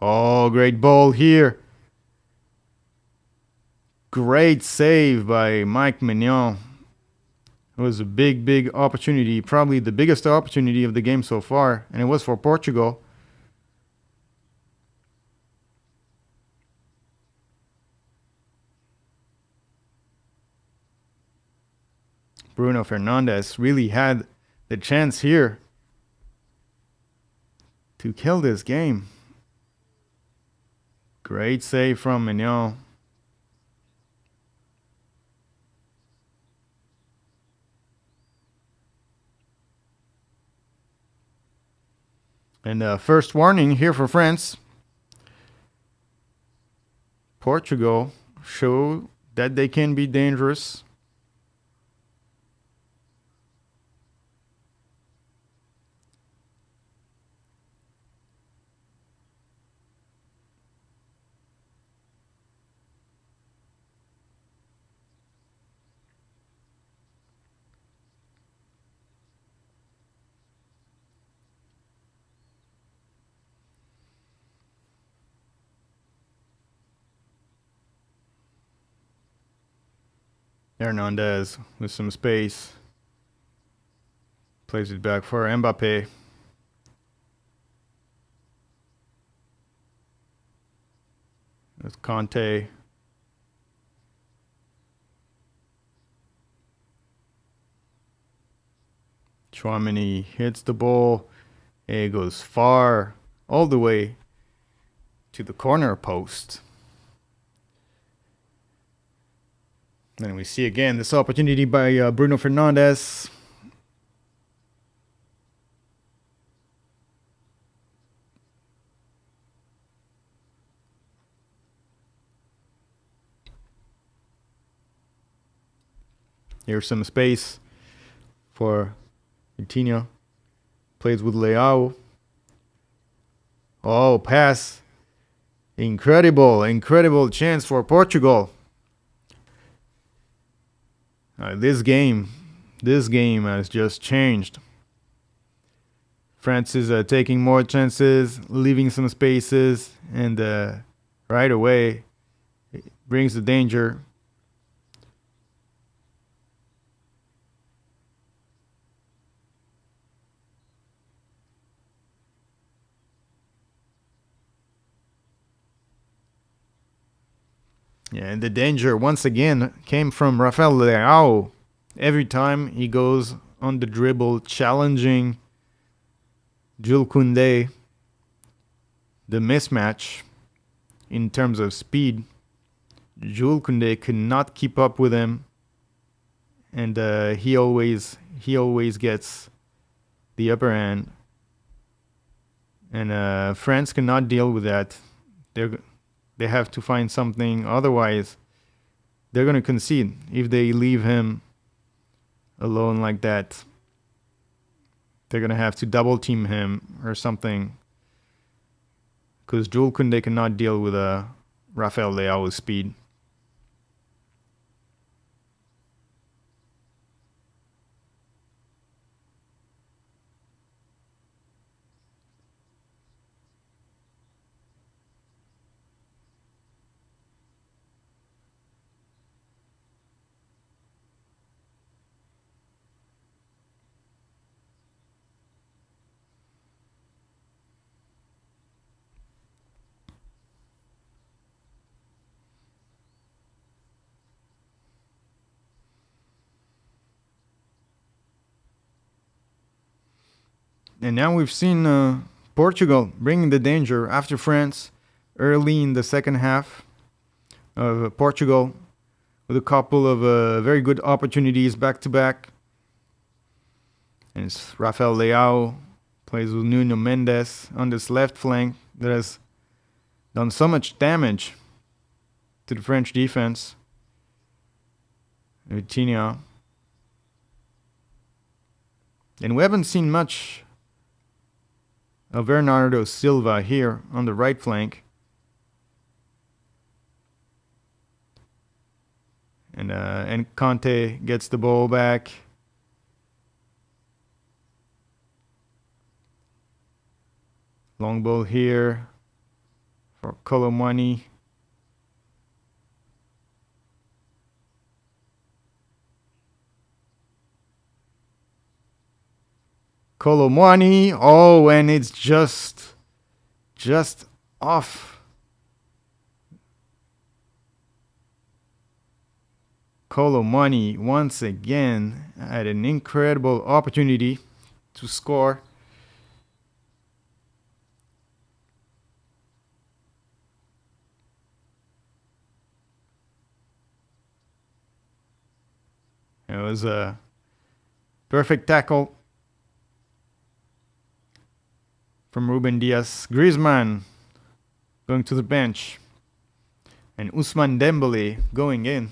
Oh, great ball here. Great save by Mike Mignon. It was a big, big opportunity. Probably the biggest opportunity of the game so far. And it was for Portugal. Bruno Fernandes really had the chance here to kill this game. Great save from Mignon. And first warning here for France. Portugal show that they can be dangerous. Hernandez with some space. Plays it back for Mbappé. That's Kanté. Tchouaméni hits the ball. It goes far, all the way to the corner post. And we see again this opportunity by Bruno Fernandes. Here's some space for Vitinha. Plays with Leao. Oh, pass. Incredible chance for Portugal. This game has just changed. France is taking more chances, leaving some spaces, and right away it brings the danger. Yeah, and the danger once again came from Rafael Leao. Every time he goes on the dribble, challenging Jules Koundé, the mismatch in terms of speed, Jules Koundé could not keep up with him, and he always gets the upper hand, and France cannot deal with that. They have to find something, otherwise they're going to concede if they leave him alone like that. They're going to have to double team him or something, because Jules Koundé cannot deal with Rafael Leao's speed. And now we've seen Portugal bringing the danger after France early in the second half of Portugal with a couple of very good opportunities back to back. And it's Rafael Leao plays with Nuno Mendes on this left flank that has done so much damage to the French defense. Vitinha. And we haven't seen much of Bernardo Silva here on the right flank. And Conte gets the ball back. Long ball here for Colomwani. Colomwani. Oh, and it's just off. Colomwani once again had an incredible opportunity to score. It was a perfect tackle from Ruben Dias. Griezmann going to the bench. And Ousmane Dembele going in.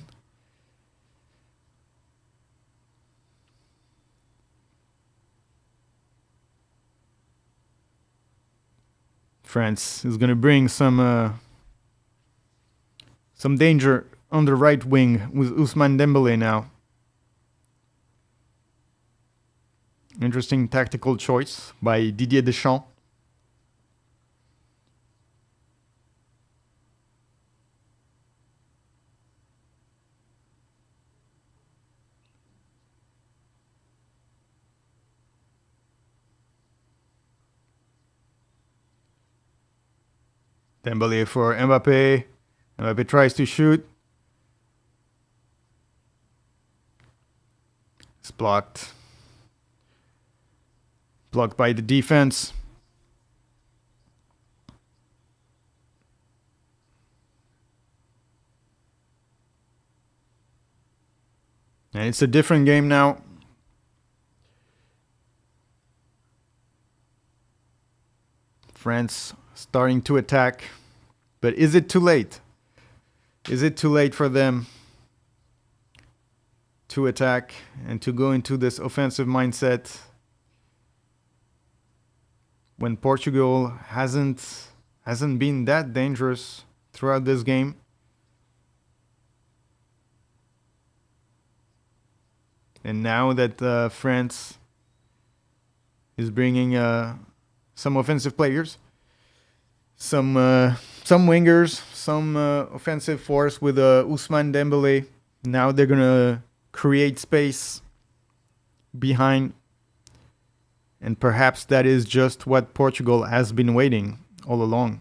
France is going to bring some danger on the right wing with Ousmane Dembele now. Interesting tactical choice by Didier Deschamps. Dembele for Mbappe. Mbappe tries to shoot. It's blocked. Blocked by the defense. And it's a different game now. France starting to attack. But is it too late? Is it too late for them to attack and to go into this offensive mindset when Portugal hasn't been that dangerous throughout this game. And now that France is bringing some offensive players, some wingers, some offensive force with Ousmane Dembele. Now they're gonna create space behind, and perhaps that is just what Portugal has been waiting all along,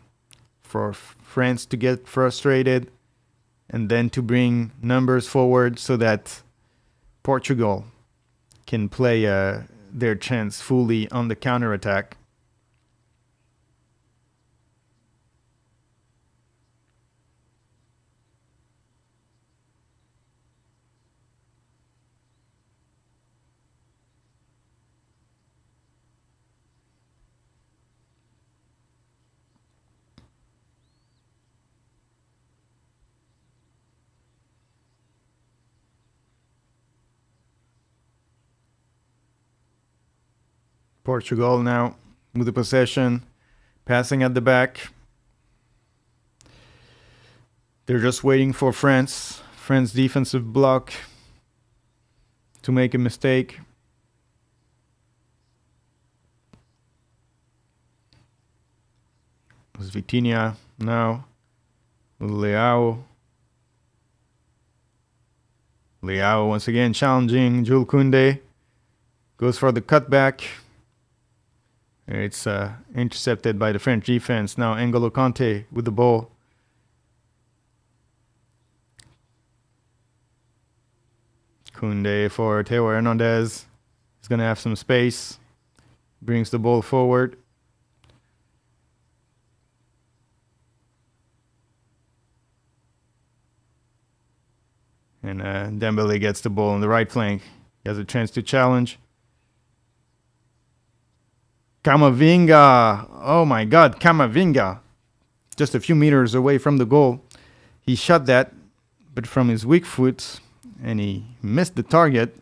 for France to get frustrated and then to bring numbers forward so that Portugal can play their chance fully on the counterattack. Portugal now with the possession, passing at the back. They're just waiting for France defensive block to make a mistake. It's Vitinha now with Leao. Leao once again challenging Jules Koundé. Goes for the cutback. It's intercepted by the French defense. Now N'Golo Kanté with the ball. Koundé for Theo Hernandez. He's going to have some space. Brings the ball forward. And Dembele gets the ball on the right flank. He has a chance to challenge. Camavinga. Oh my God, Camavinga. Just a few meters away from the goal. He shot that, but from his weak foot, and he missed the target.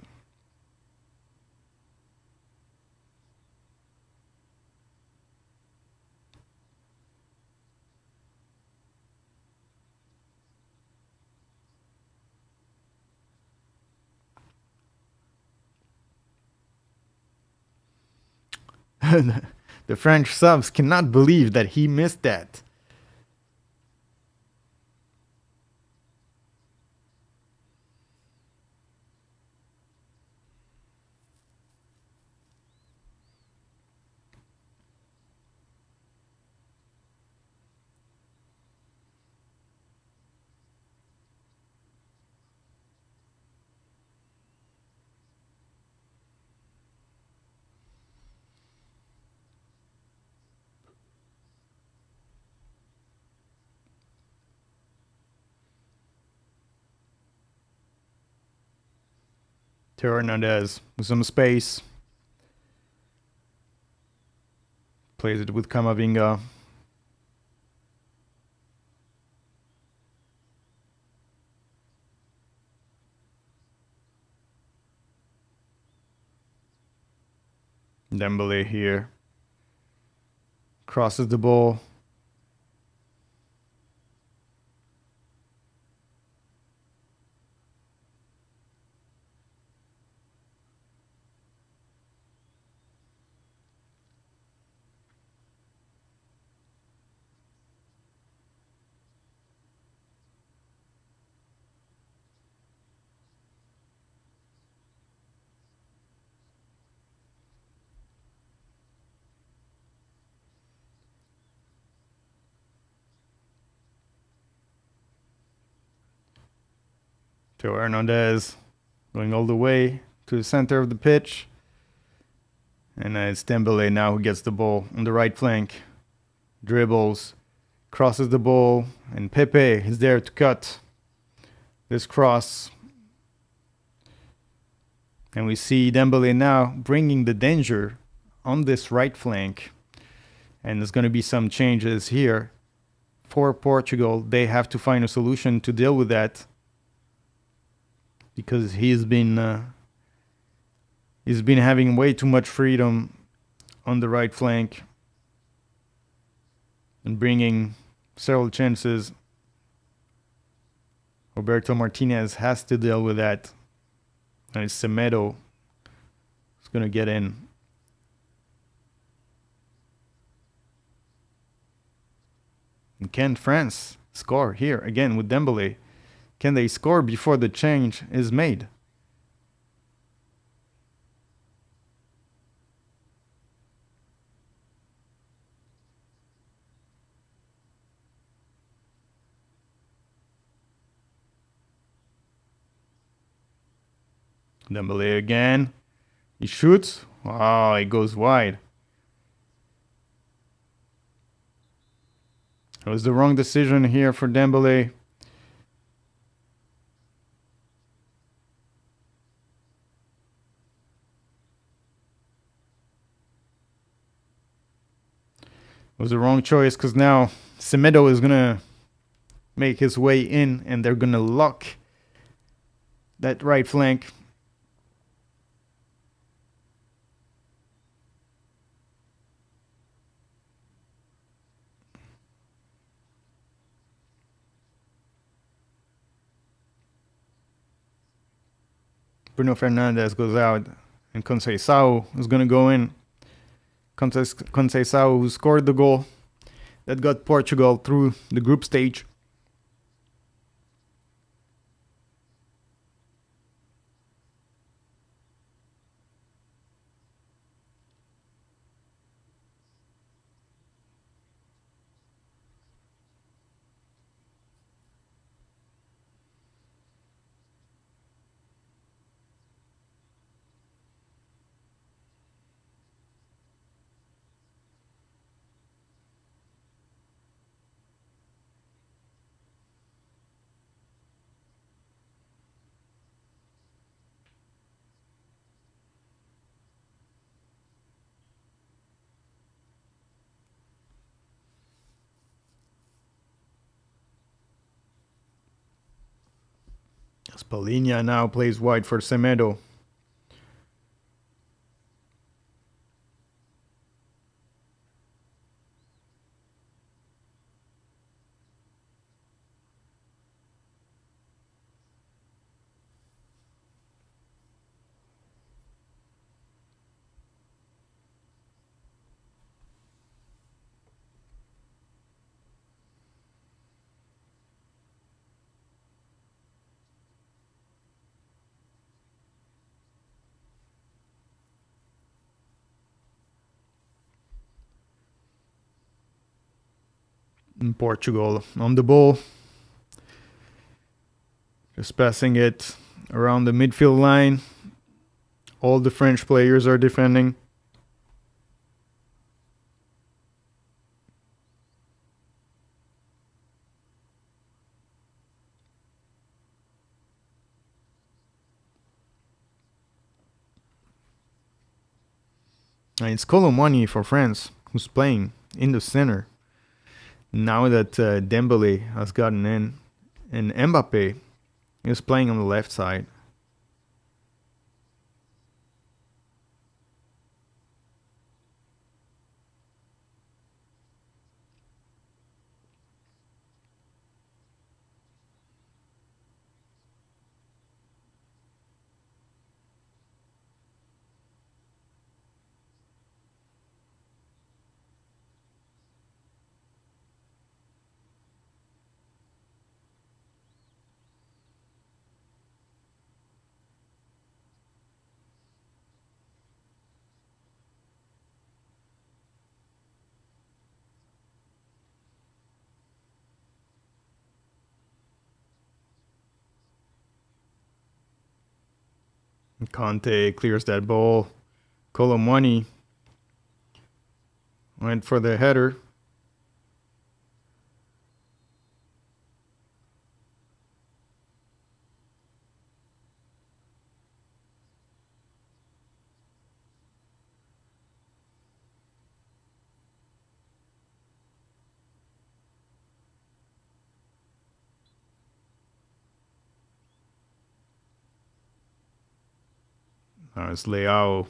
The French subs cannot believe that he missed that. Theo Hernandez with some space. Plays it with Camavinga. Dembele here. Crosses the ball. Theo Hernandez going all the way to the center of the pitch. And it's Dembele now who gets the ball on the right flank. Dribbles, crosses the ball, and Pepe is there to cut this cross. And we see Dembele now bringing the danger on this right flank. And there's going to be some changes here for Portugal. They have to find a solution to deal with that. because he's been having way too much freedom on the right flank and bringing several chances. Roberto Martinez has to deal with that. And it's Semedo who's going to get in. And can France score here again with Dembele? Can they score before the change is made? Dembele again. He shoots. Oh, it goes wide. It was the wrong decision here for Dembele. It was the wrong choice because now Semedo is going to make his way in and they're going to lock that right flank. Bruno Fernandes goes out and Conceição is going to go in. Conceição, who scored the goal that got Portugal through the group stage. Spalletti now plays wide for Semedo. In Portugal on the ball. Just passing it around the midfield line. All the French players are defending. And it's Colomani for France who's playing in the center. Now that Dembele has gotten in and Mbappe is playing on the left side. Conte clears that ball. Colomani went for the header. It's Leao.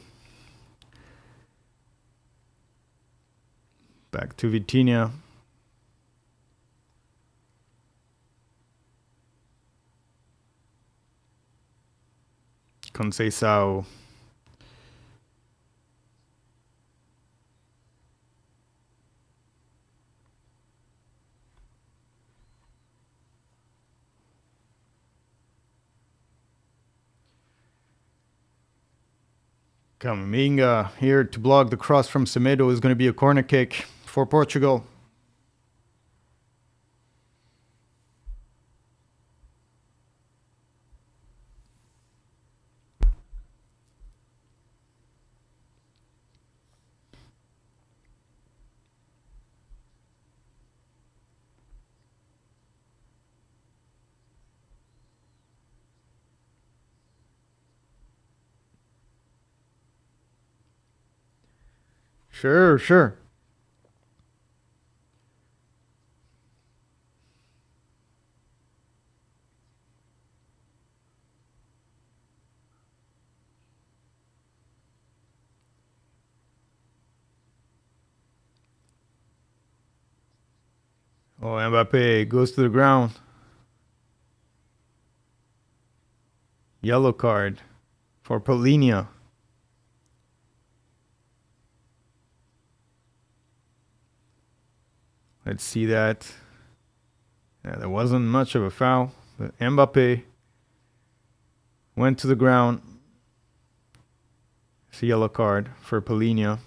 Back to Vitinha. Conceição. Camavinga here to block the cross from Semedo. Is going to be a corner kick for Portugal. Sure. Oh, Mbappe goes to the ground. Yellow card for Polinia. Let's see that. Yeah, there wasn't much of a foul, but Mbappe went to the ground. It's a yellow card for Polinia.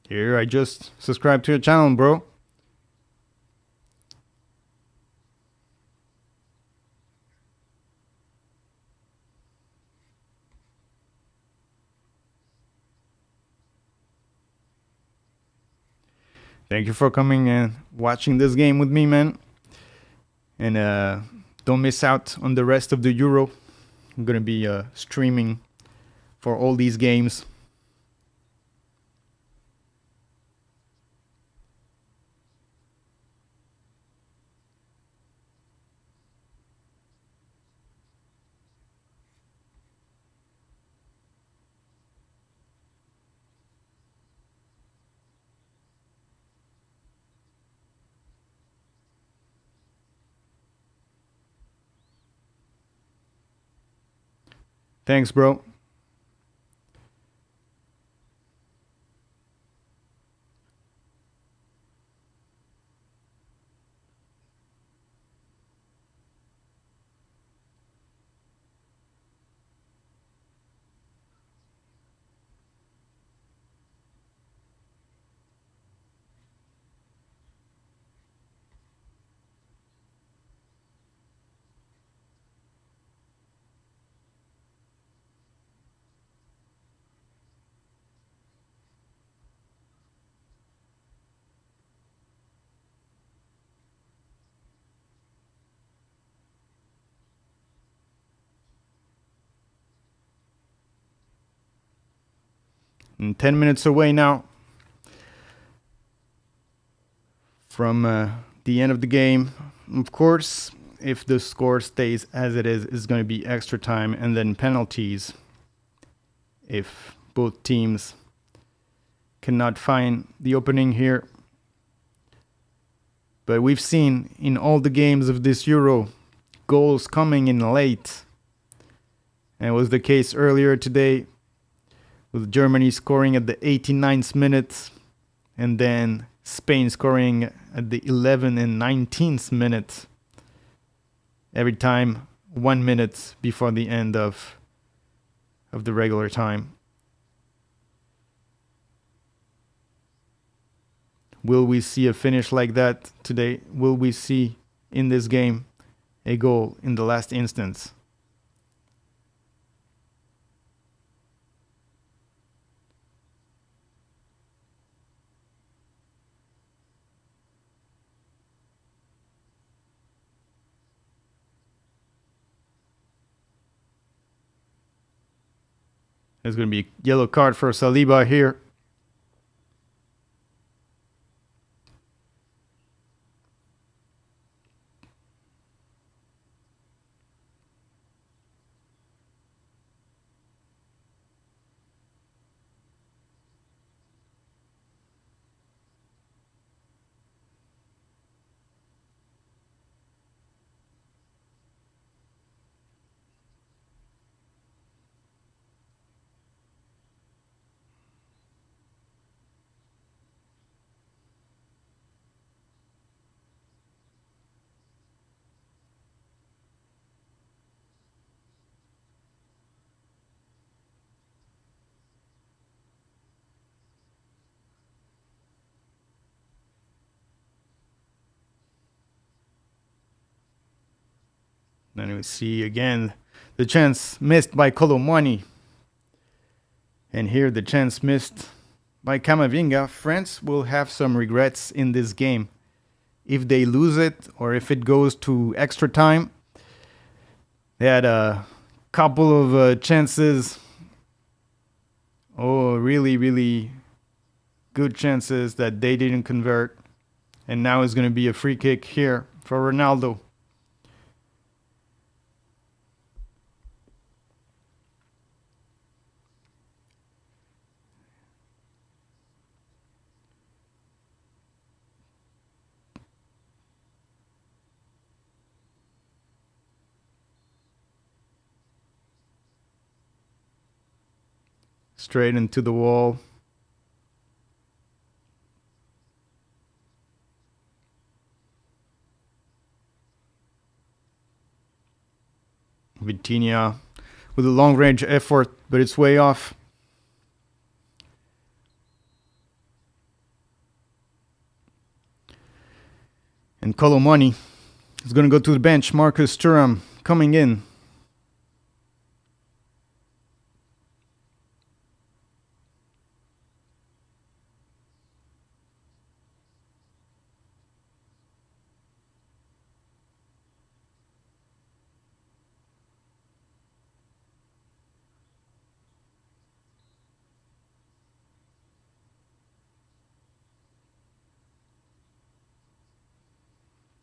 Here, I just subscribed to your channel, bro. Thank you for coming and watching this game with me, man. And don't miss out on the rest of the Euro. I'm going to be streaming for all these games. Thanks, bro. And 10 minutes away now from the end of the game. Of course, if the score stays as it is, it's going to be extra time and then penalties if both teams cannot find the opening here. But we've seen in all the games of this Euro, goals coming in late. And it was the case earlier today with Germany scoring at the 89th minute, and then Spain scoring at the 11th and 19th minute. Every time 1 minute before the end of the regular time. Will we see a finish like that today? Will we see in this game a goal in the last instance? There's going to be a yellow card for Saliba here. Then we see again the chance missed by Colomani. And here the chance missed by Camavinga. France will have some regrets in this game. If they lose it or if it goes to extra time. They had a couple of chances. Oh, really, really good chances that they didn't convert. And now it's going to be a free kick here for Ronaldo. Straight into the wall. Vitinha with a long range effort, but it's way off. And Colomani is going to go to the bench. Marcus Thuram coming in.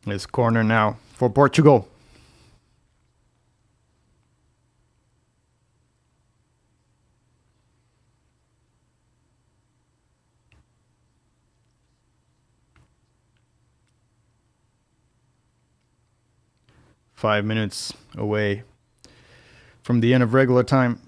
It's corner now for Portugal. Five minutes away from the end of regular time.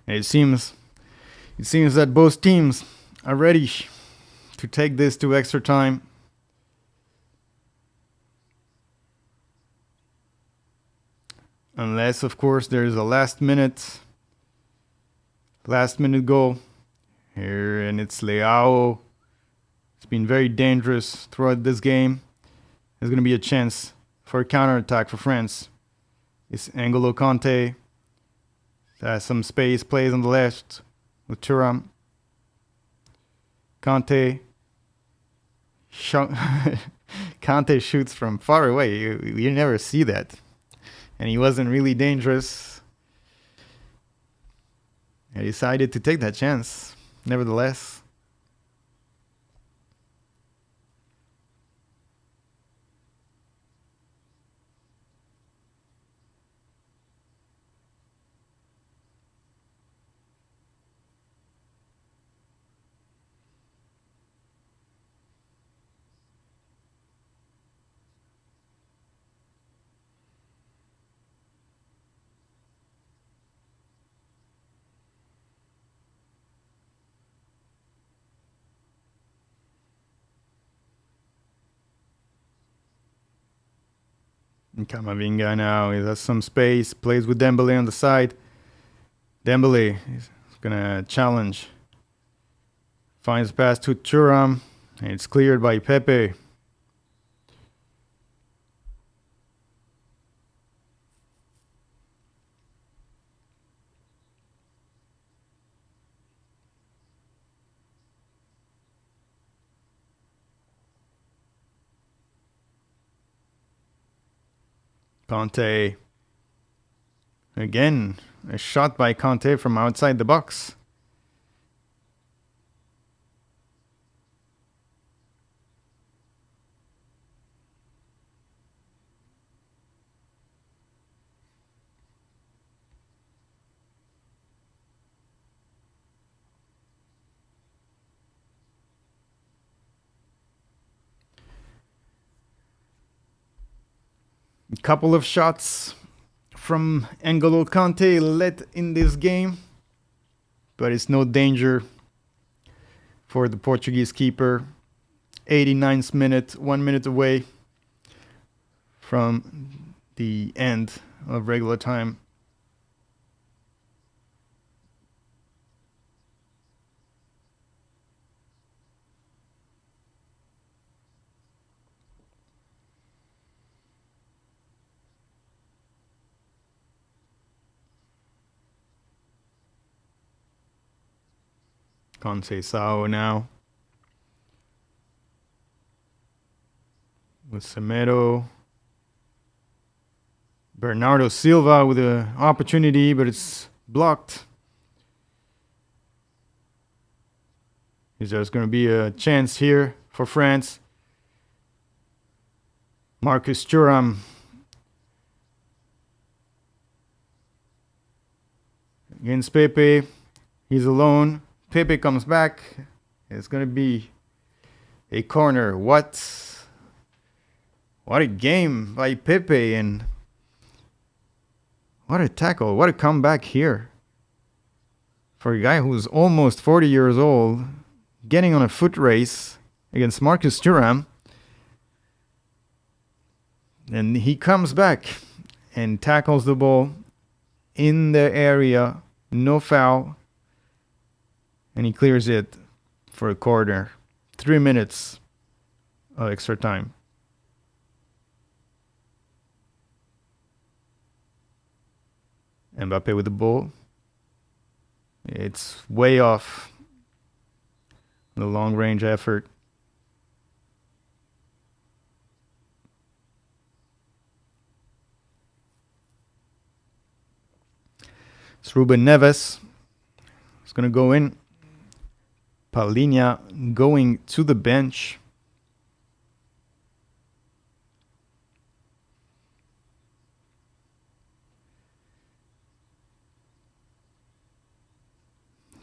It seems that both teams are ready to take this to extra time. Unless, of course, there is a last minute goal here, and it's Leao. It's been very dangerous throughout this game. There's going to be a chance for a counterattack for France. It's N'Golo Kanté. Some space, plays on the left with Thuram. Kanté. Conte shoots from far away. You never see that. And he wasn't really dangerous. I decided to take that chance, nevertheless. And Camavinga now, he has some space, plays with Dembele on the side. Dembele is gonna challenge. Finds pass to Thuram, and it's cleared by Pepe. Conte. Again, a shot by Conte from outside the box. A couple of shots from N'Golo Kante let in this game, but it's no danger for the Portuguese keeper. 89th minute, 1 minute away from the end of regular time. Conceição now. With Semedo. Bernardo Silva with an opportunity, but it's blocked. Is there's going to be a chance here for France? Marcus Thuram. Against Pepe. He's alone. Pepe comes back. It's going to be a corner. What a game by Pepe, and what a tackle. What a comeback here. For a guy who's almost 40 years old, getting on a foot race against Marcus Thuram. And he comes back and tackles the ball in the area. No foul. And he clears it for a corner. 3 minutes of extra time. Mbappe with the ball. It's way off the long range effort. It's Ruben Neves. It's going to go in. Palhinha going to the bench.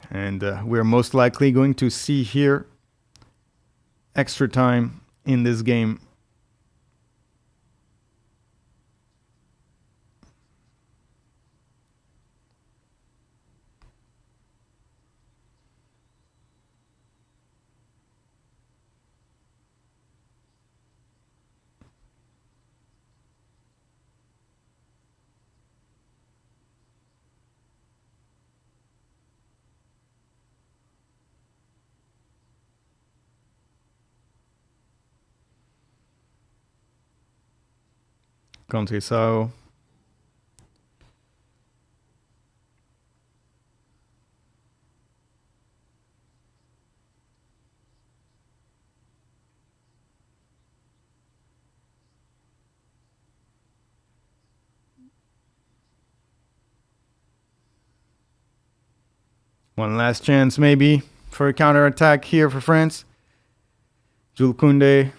And we're most likely going to see here extra time in this game. Conceição. One last chance, maybe, for a counter-attack here for France. Jules Koundé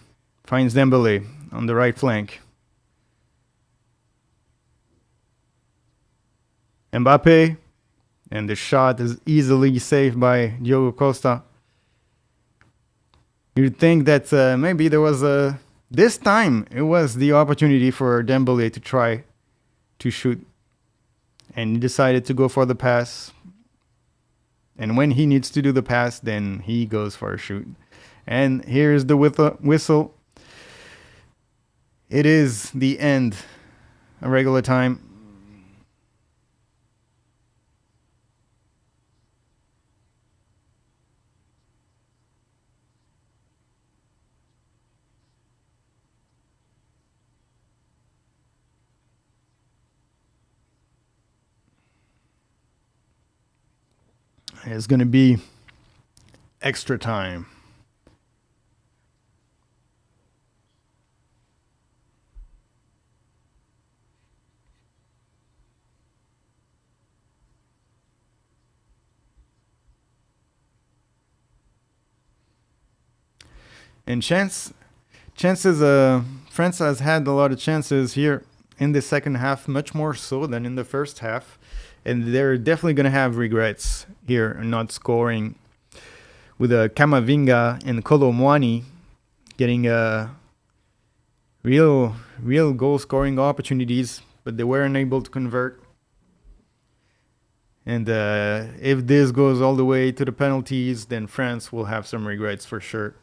finds Dembele on the right flank. Mbappe, and the shot is easily saved by Diogo Costa. You'd think that maybe there was a... This time, it was the opportunity for Dembele to try to shoot. And he decided to go for the pass. And when he needs to do the pass, then he goes for a shoot. And here's the whistle. It is the end of regular time. It's going to be extra time. And chances, France has had a lot of chances here in the second half, much more so than in the first half. And they're definitely going to have regrets here not scoring with Kamavinga and Kolo Muani getting real goal scoring opportunities, but they were unable to convert. And if this goes all the way to the penalties, then France will have some regrets for sure.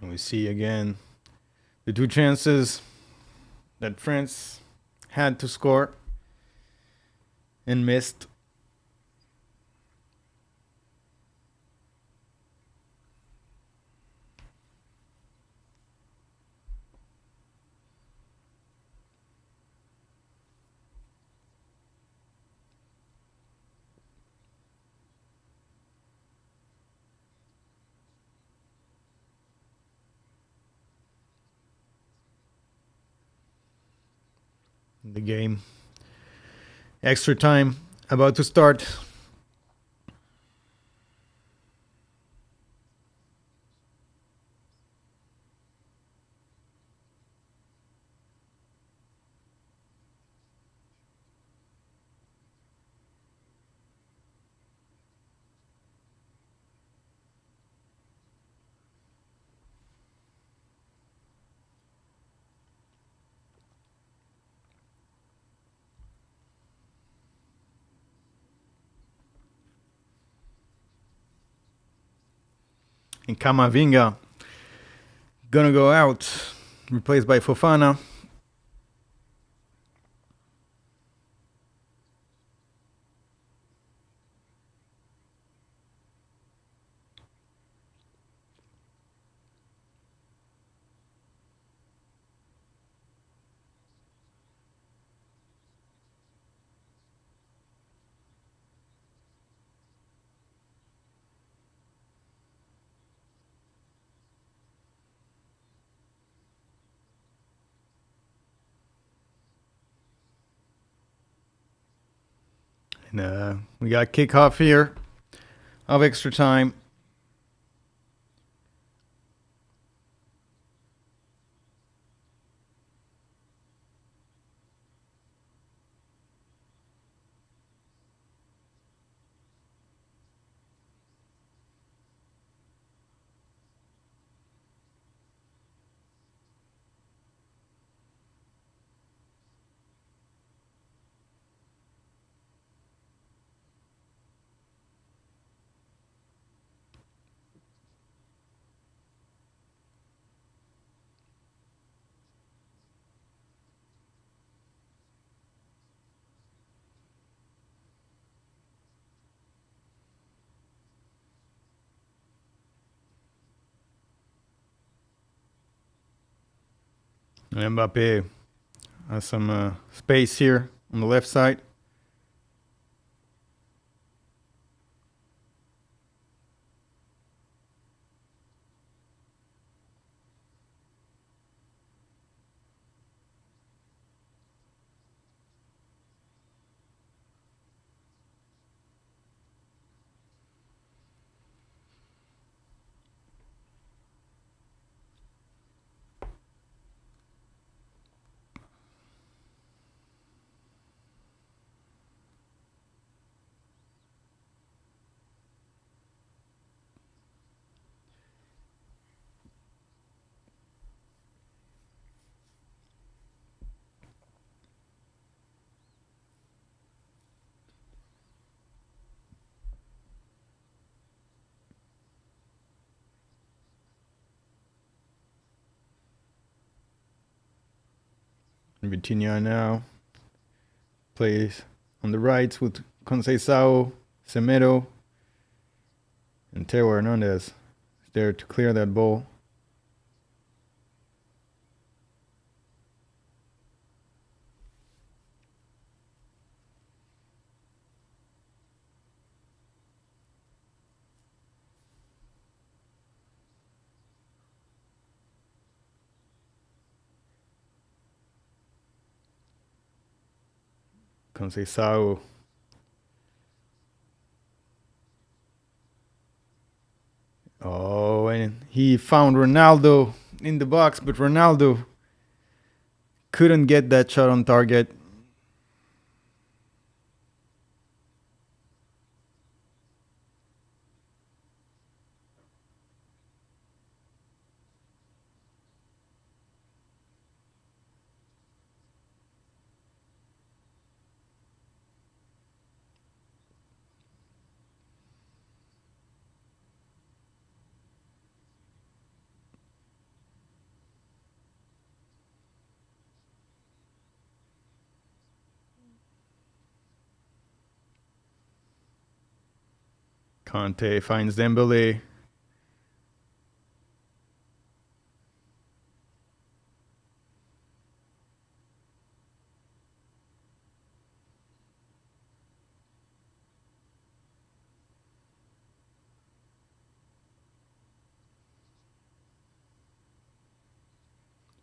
And we see again the two chances that France had to score and missed. The game. Extra time about to start. And Camavinga gonna go out, replaced by Fofana. And we got kickoff here of extra time. And Mbappe has some space here on the left side. Vitinha now plays on the right with Conceição, Semedo, and Teo Hernandez is there to clear that ball. Conceição. Oh, and he found Ronaldo in the box, but Ronaldo couldn't get that shot on target. Conte finds Dembele.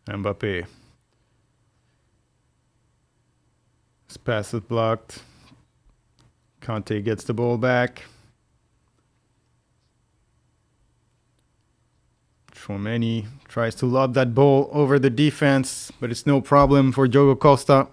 Mbappe. His pass is blocked. Conte gets the ball back. Tchouaméni tries to lob that ball over the defense, but it's no problem for Diogo Costa.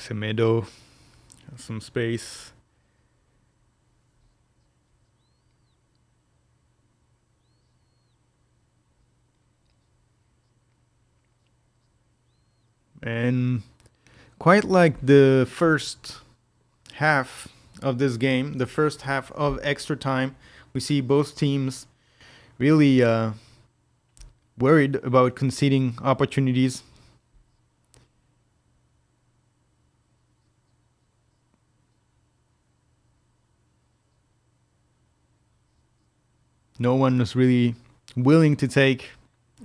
Semedo has some space. And quite like the first half of this game, the first half of extra time, we see both teams really worried about conceding opportunities. No one was really willing to take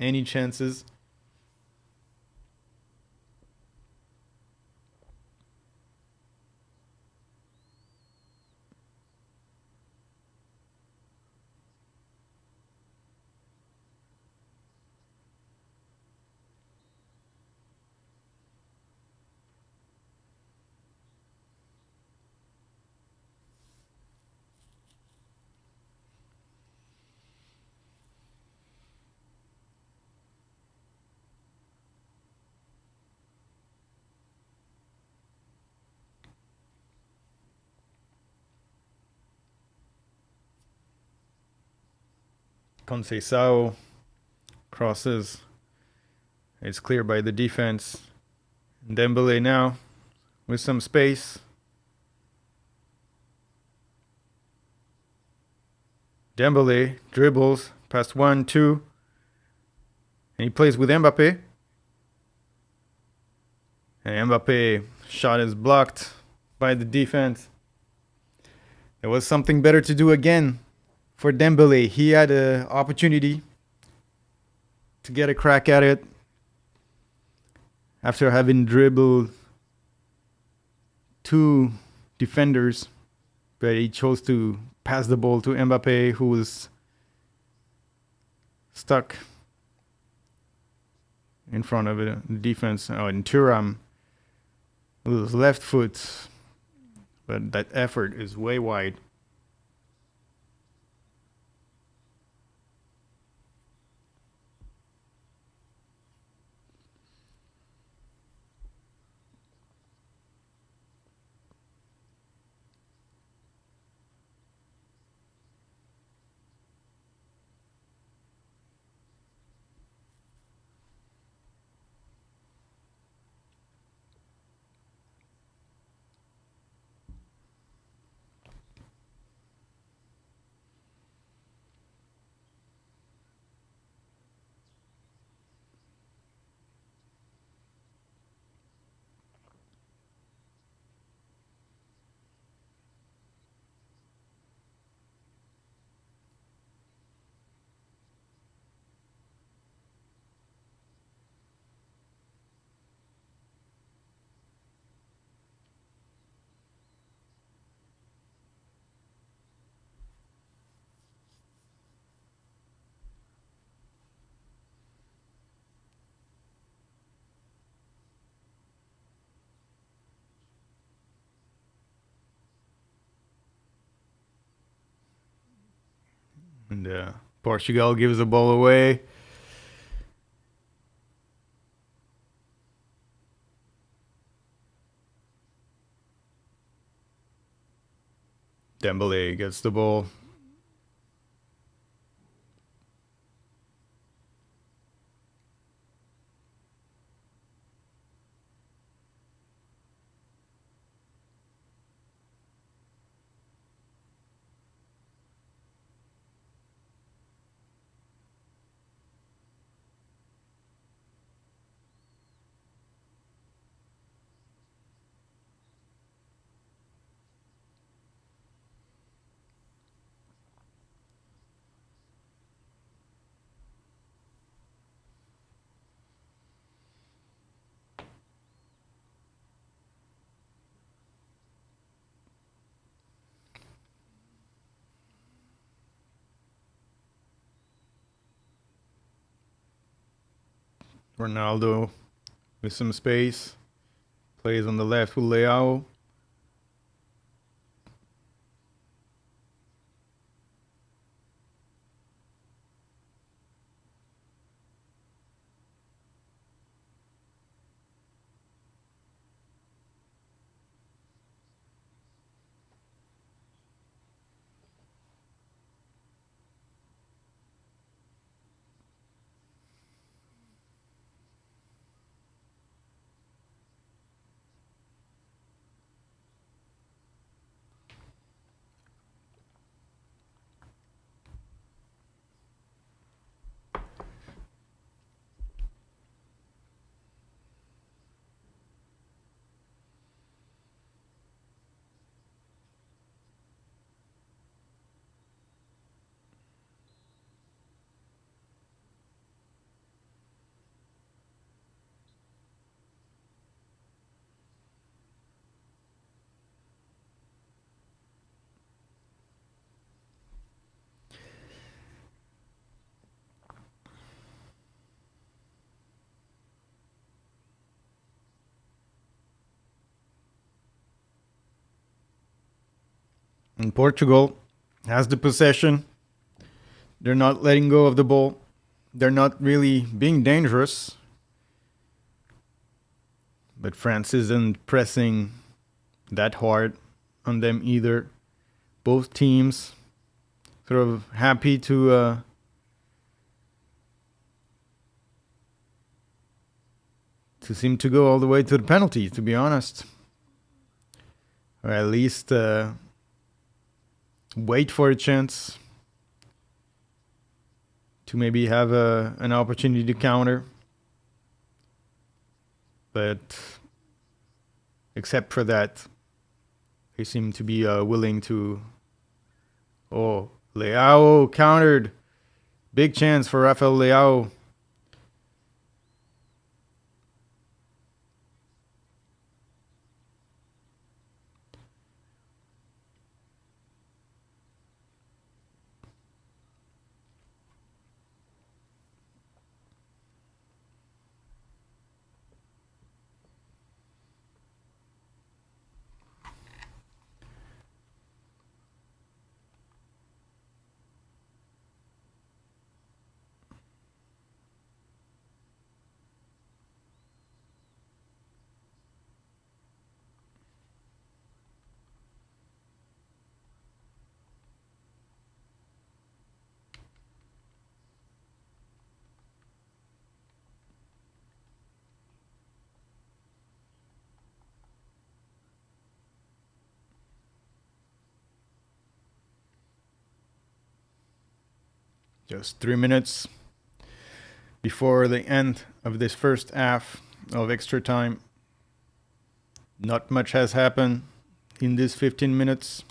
any chances. Conceição crosses. It's cleared by the defense. Dembele now with some space. Dembele dribbles past 1-2. And he plays with Mbappe. And Mbappe shot is blocked by the defense. There was something better to do again for Dembele. He had an opportunity to get a crack at it after having dribbled two defenders, but he chose to pass the ball to Mbappe, who was stuck in front of the defense. And Thuram with his left foot, but that effort is way wide. And Portugal gives the ball away. Dembele gets the ball. Ronaldo with some space. Plays on the left with Leao. And Portugal has the possession. They're not letting go of the ball. They're not really being dangerous. But France isn't pressing that hard on them either. Both teams sort of happy to seem to go all the way to the penalty, to be honest. Or at least wait for a chance to maybe have an opportunity to counter. But except for that, they seem to be willing to. Oh, Leao countered. Big chance for Rafael Leao. Just 3 minutes before the end of this first half of extra time. Not much has happened in these 15 minutes.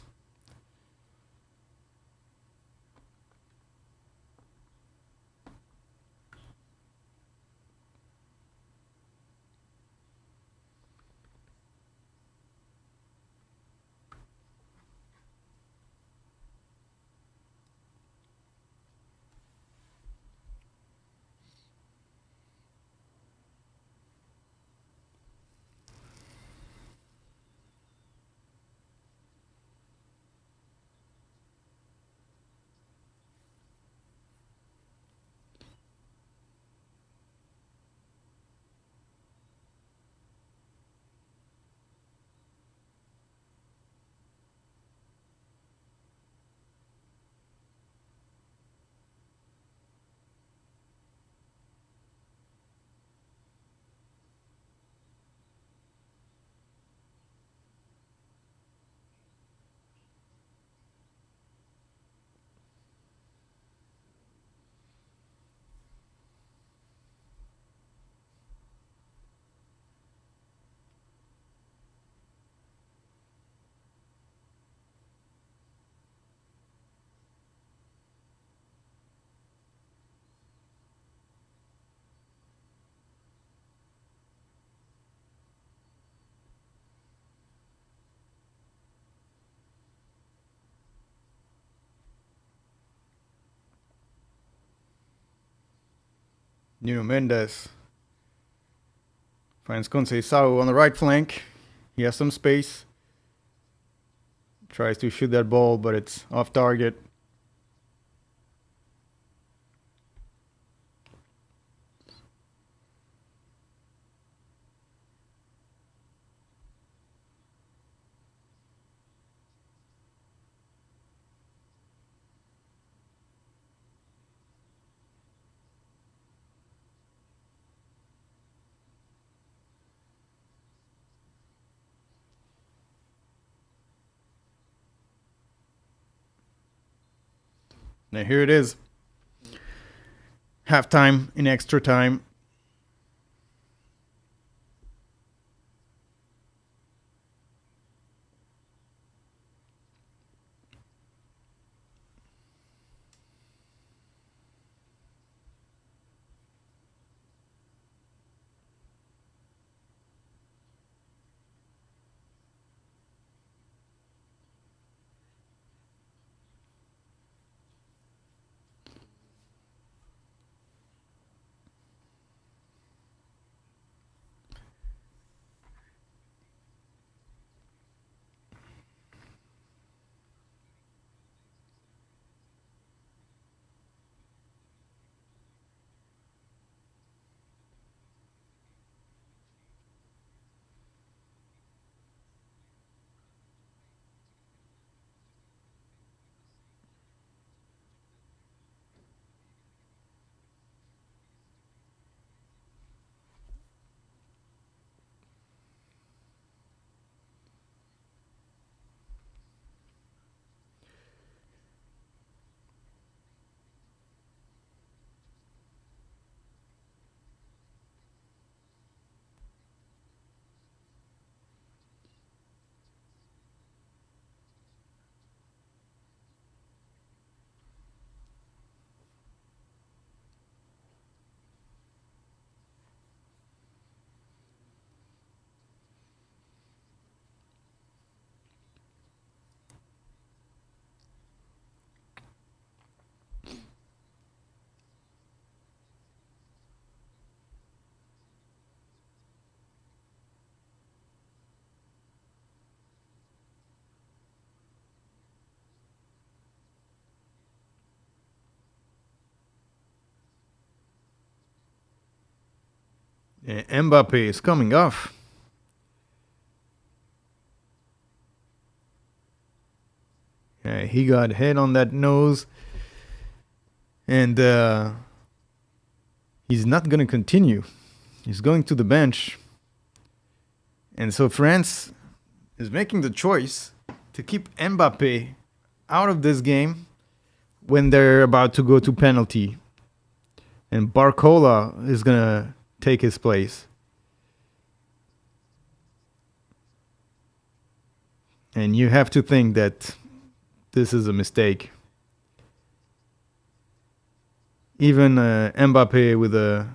Nuno Mendes finds Conceição on the right flank. He has some space. Tries to shoot that ball, but it's off target. Now here it is. Halftime in extra time. Mbappe is coming off. Yeah, he got hit on that nose. And he's not going to continue. He's going to the bench. And so France is making the choice to keep Mbappe out of this game when they're about to go to penalty. And Barcola is going to take his place. And you have to think that this is a mistake. Even Mbappe with a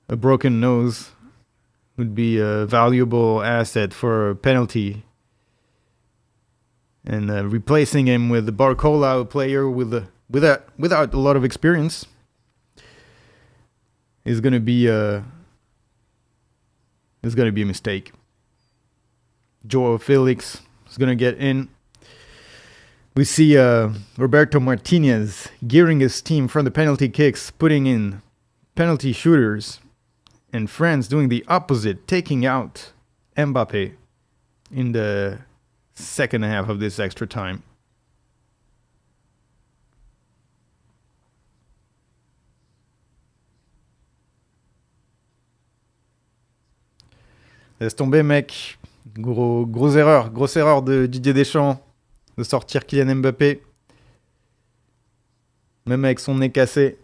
broken nose would be a valuable asset for a penalty. And replacing him with Barcola, a player without a lot of experience, is going to be a mistake. Joao Felix is going to get in. We see Roberto Martinez gearing his team from the penalty kicks, putting in penalty shooters, and France doing the opposite, taking out Mbappe in the second half of this extra time. Laisse tomber, mec. Grosse erreur de Didier Deschamps de sortir Kylian Mbappé. Même avec son nez cassé.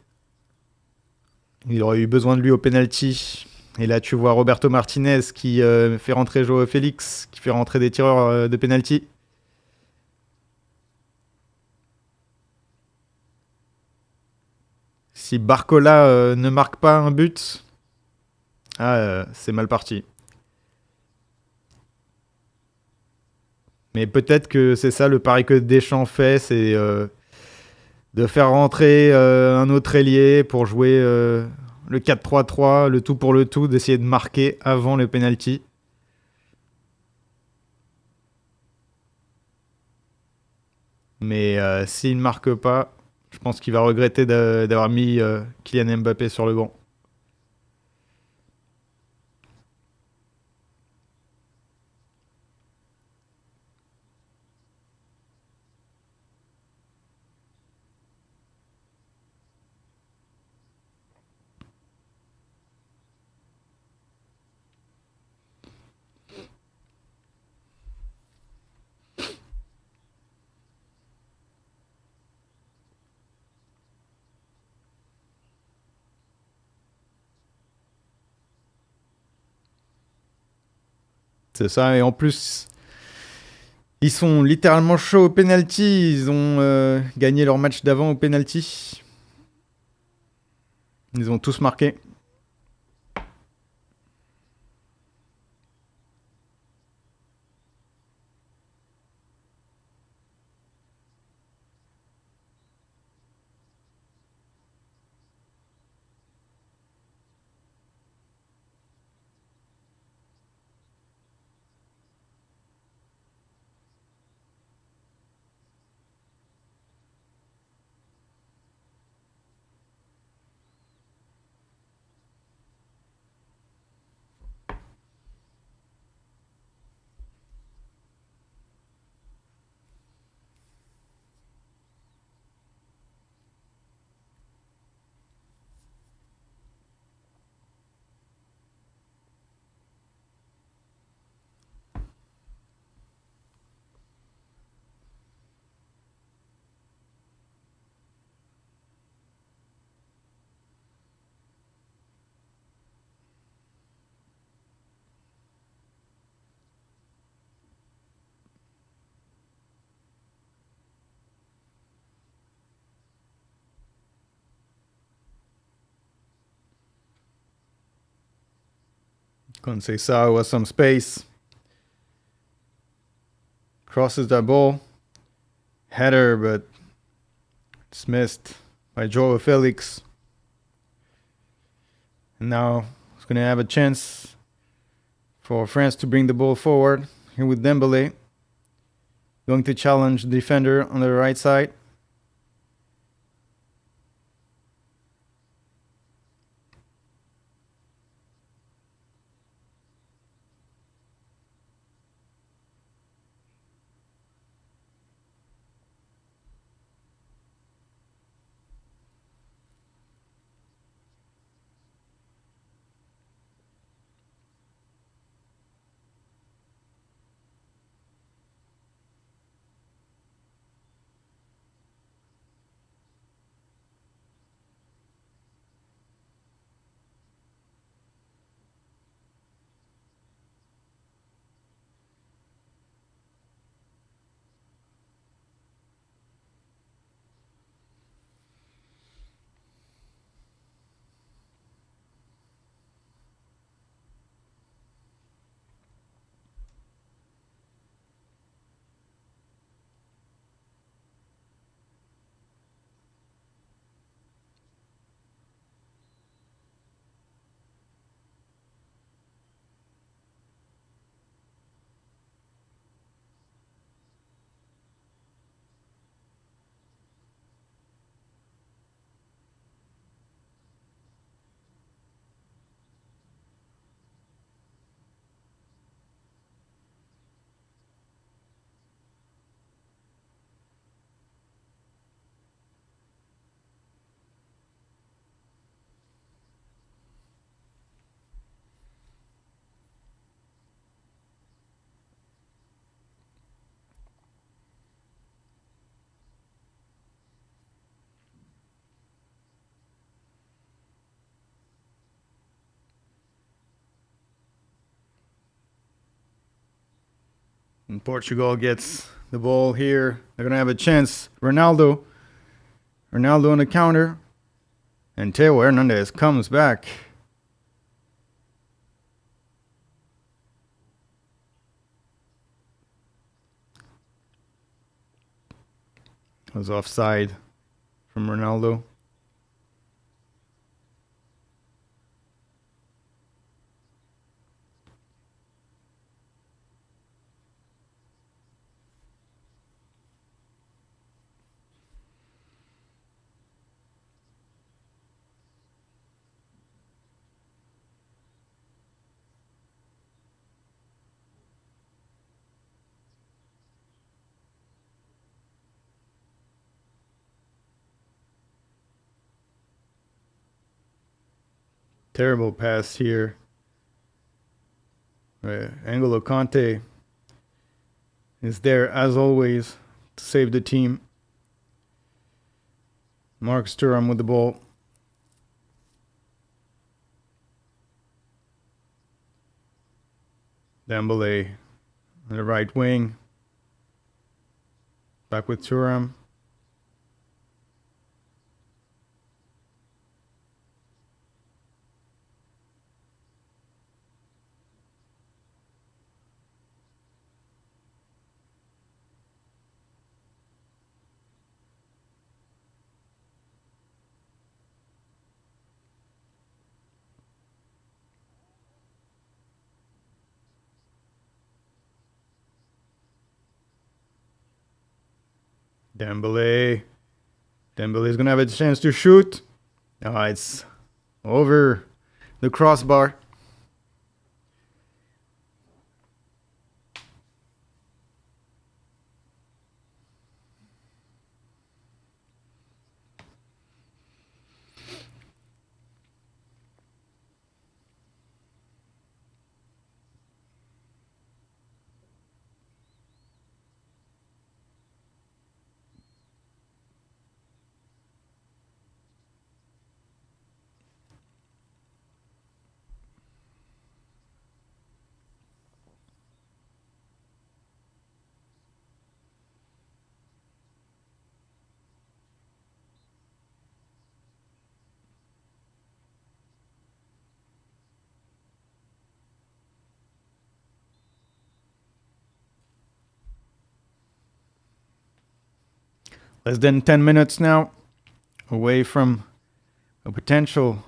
Il aurait eu besoin de lui au penalty. Et là, tu vois Roberto Martinez qui fait rentrer Joao Félix, qui fait rentrer des tireurs de penalty. Si Barcola ne marque pas un but, c'est mal parti. Mais peut-être que c'est ça le pari que Deschamps fait, c'est de faire rentrer un autre ailier pour jouer le 4-3-3, le tout pour le tout, d'essayer de marquer avant le penalty. Mais s'il ne marque pas, je pense qu'il va regretter d'avoir mis Kylian Mbappé sur le banc. C'est ça, et en plus, ils sont littéralement chauds au penalty. Ils ont gagné leur match d'avant au penalty. Ils ont tous marqué. Conceição has some space. Crosses that ball. Header, but it's missed by Joao Felix. And now it's going to have a chance for France to bring the ball forward. Here with Dembele. Going to challenge the defender on the right side. And Portugal gets the ball here. They're going to have a chance. Ronaldo on the counter. And Teo Hernandez comes back. Was offside from Ronaldo. Terrible pass here. Angolo Conte is there as always to save the team. Mark Thuram with the ball. Dembele on the right wing. Back with Thuram. Dembele is going to have a chance to shoot. It's over the crossbar. Less than 10 minutes now away from a potential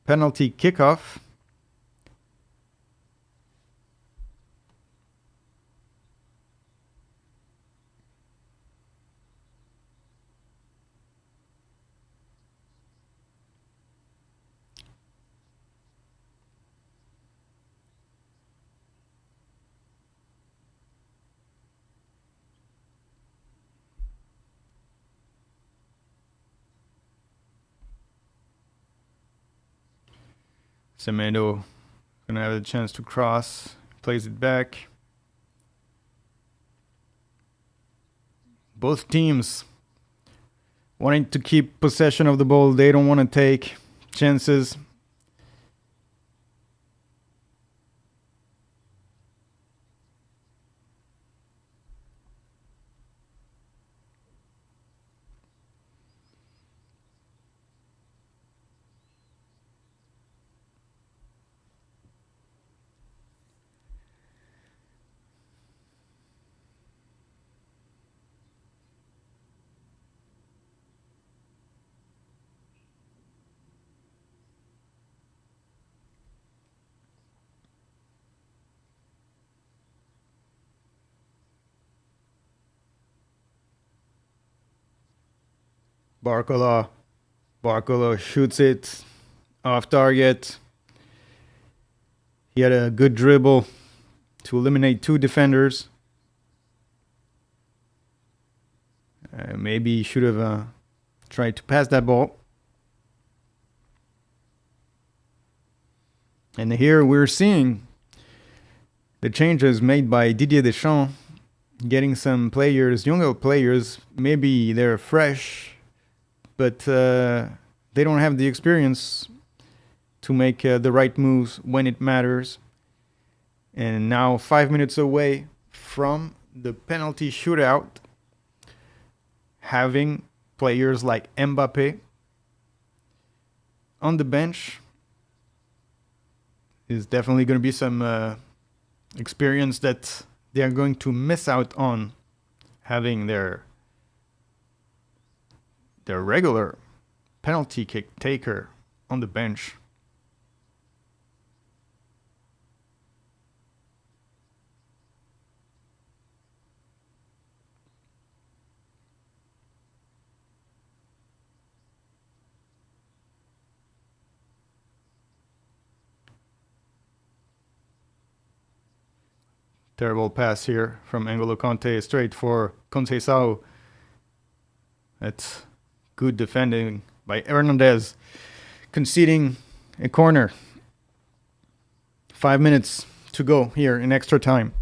penalty kickoff. Semedo gonna have a chance to cross, plays it back. Both teams wanting to keep possession of the ball. They don't want to take chances. Barcola shoots it off target. He had a good dribble to eliminate two defenders. Maybe he should have tried to pass that ball. And here we're seeing the changes made by Didier Deschamps, getting some players, younger players. Maybe they're fresh, but they don't have the experience to make the right moves when it matters. And now 5 minutes away from the penalty shootout, having players like Mbappe on the bench is definitely going to be some experience that they are going to miss out on, having their regular penalty kick taker on the bench. Terrible pass here from N'Golo Kanté straight for Conceição. That's good defending by Hernandez, conceding a corner. 5 minutes to go here in extra time.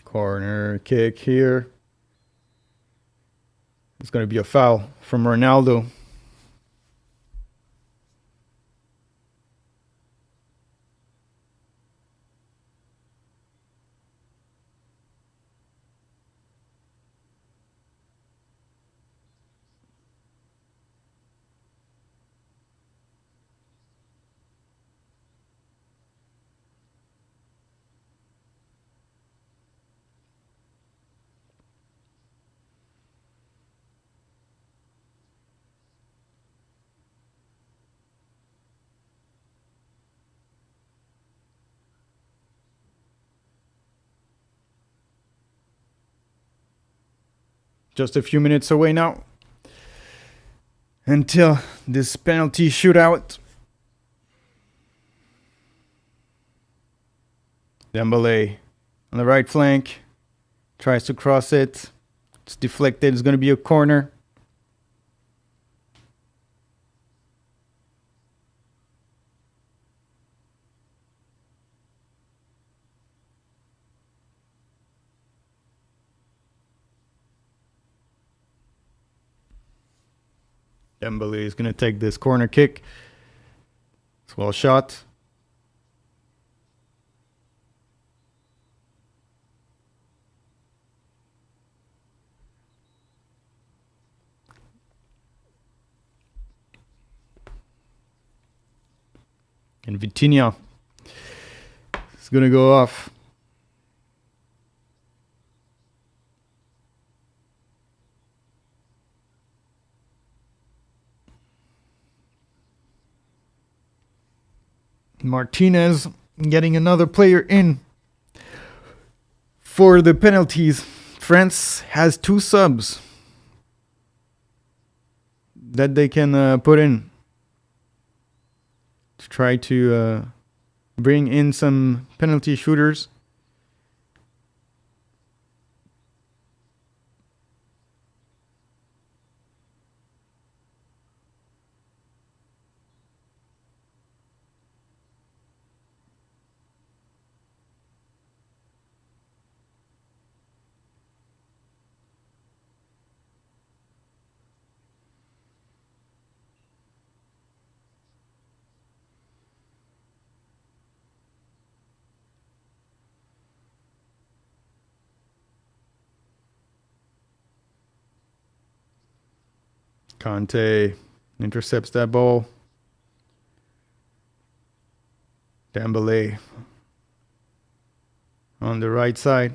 Corner kick here. It's going to be a foul from Ronaldo. Just a few minutes away now until this penalty shootout. Dembele on the right flank tries to cross it. It's deflected. It's going to be a corner. Dembele is going to take this corner kick. It's well shot. And Vitinha is going to go off. Martinez getting another player in for the penalties. France has 2 subs that they can put in to try to bring in some penalty shooters. Kanté intercepts that ball. Dembele on the right side.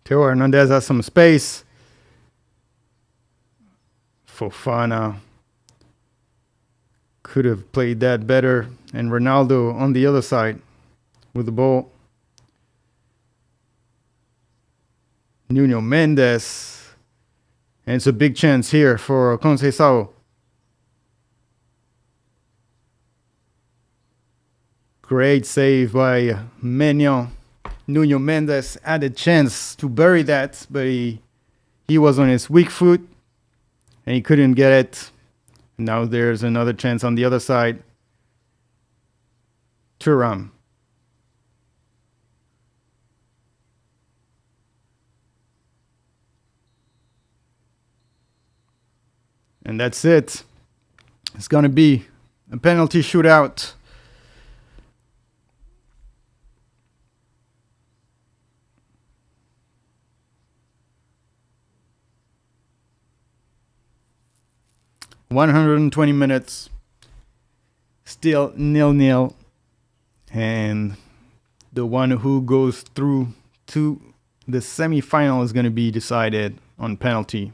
Theo Hernandez has some space. Fofana could have played that better. And Ronaldo on the other side with the ball. Nuno Mendes. And it's a big chance here for Conceição. Great save by Menyon. Nuno Mendes had a chance to bury that, but he was on his weak foot and he couldn't get it. Now there's another chance on the other side. Thuram. And that's it. It's going to be a penalty shootout. $120, still 0-0, and the one who goes through to the semi-final is going to be decided on penalty.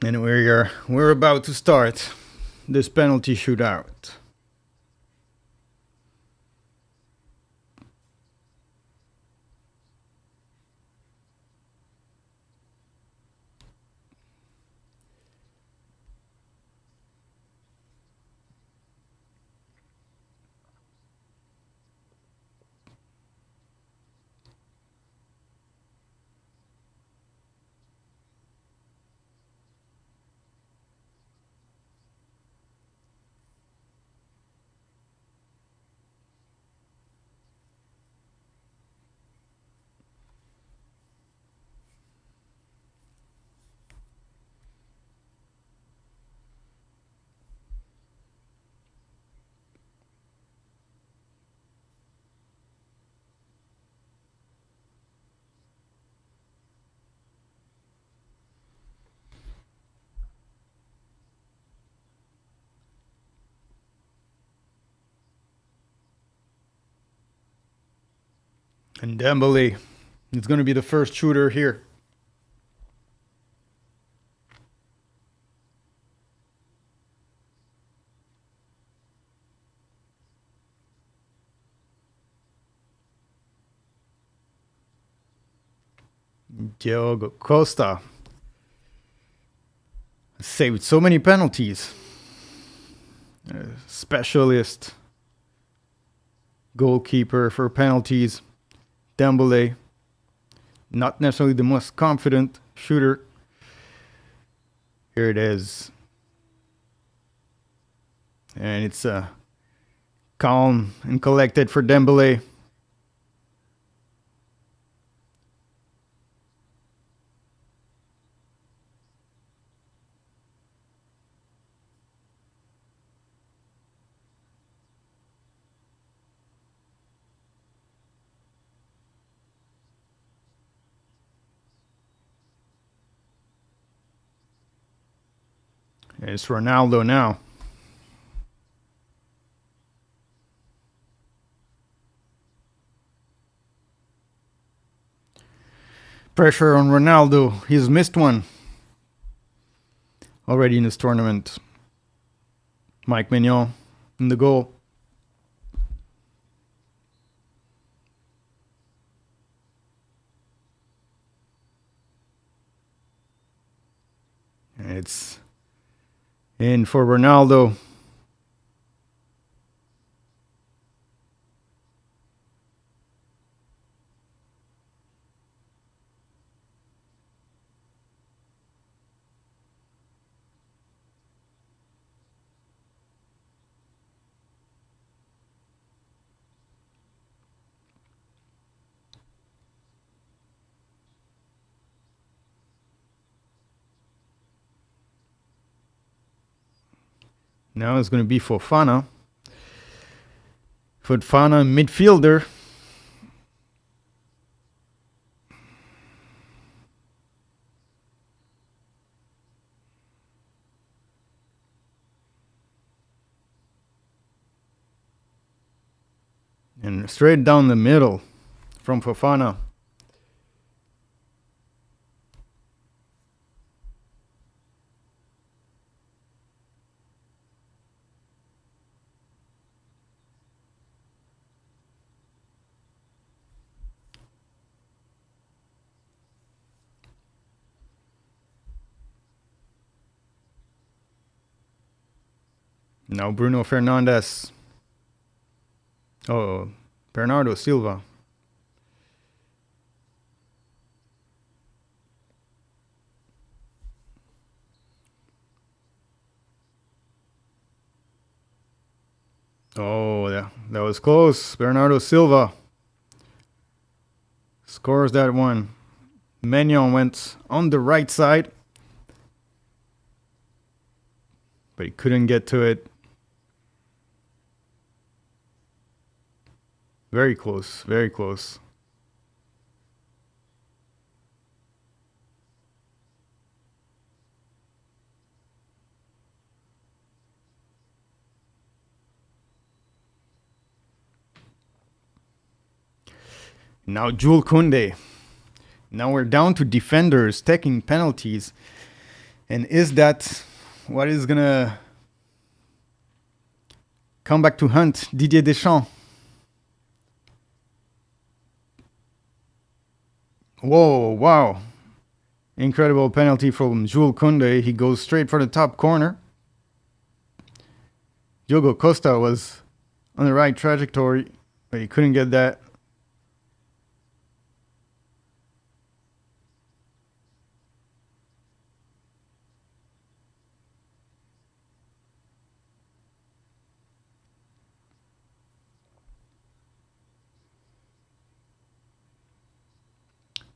And we're about to start this penalty shootout. And Dembele is going to be the first shooter here. Diogo Costa saved so many penalties. Specialist goalkeeper for penalties. Dembele, not necessarily the most confident shooter. Here it is. And it's calm and collected for Dembele. It's Ronaldo now. Pressure on Ronaldo. He's missed one already in this tournament. Mike Mignon in the goal. And it's in for Ronaldo. Now it's going to be Fofana. Fofana, midfielder. And straight down the middle from Fofana. Now Bruno Fernandes. Oh, Bernardo Silva. Oh, that was close. Bernardo Silva scores that one. Mignon went on the right side, but he couldn't get to it. Very close, very close. Now Jules Koundé. Now we're down to defenders taking penalties. And is that what is gonna come back to hunt Didier Deschamps? Whoa, wow. Incredible penalty from Jules Koundé. He goes straight for the top corner. Diogo Costa was on the right trajectory, but he couldn't get that.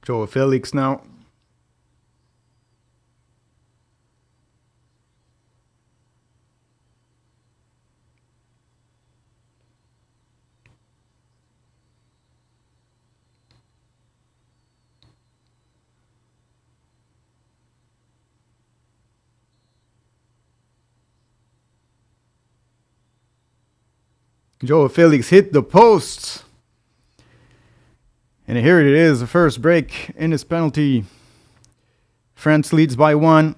Joe Felix now. Joe Felix hit the post. And here it is, the first break in this penalty. France leads by 1.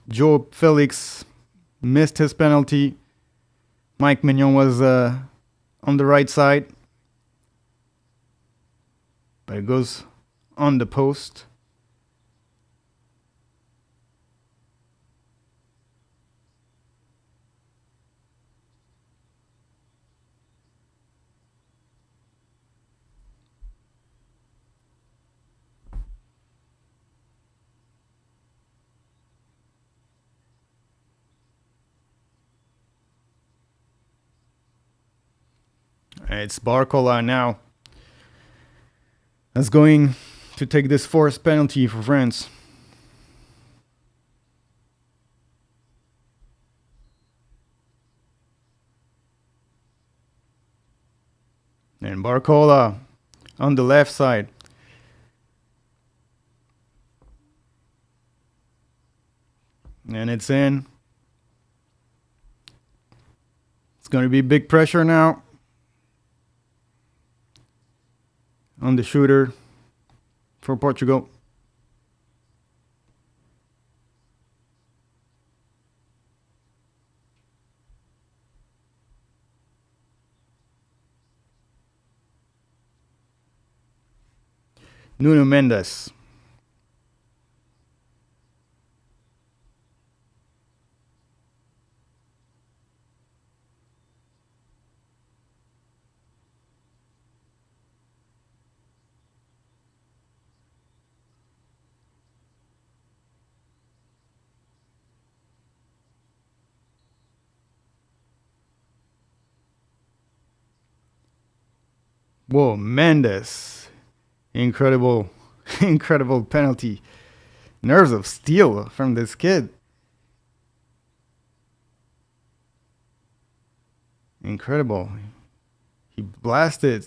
Joe Felix missed his penalty. Mike Mignon was on the right side. But it goes on the post. It's Barcola now. That's going to take this forced penalty for France. And Barcola on the left side. And it's in. It's going to be big pressure now on the shooter for Portugal. Nuno Mendes. Whoa, Mendes. Incredible, incredible penalty. Nerves of steel from this kid. Incredible. He blasted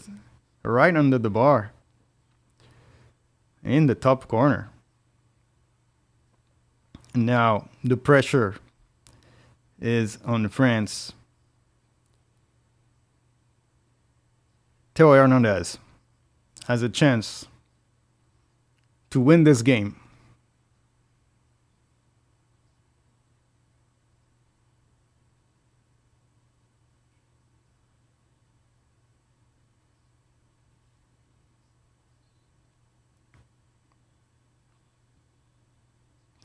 right under the bar in the top corner. Now the pressure is on France. Theo Hernandez has a chance to win this game.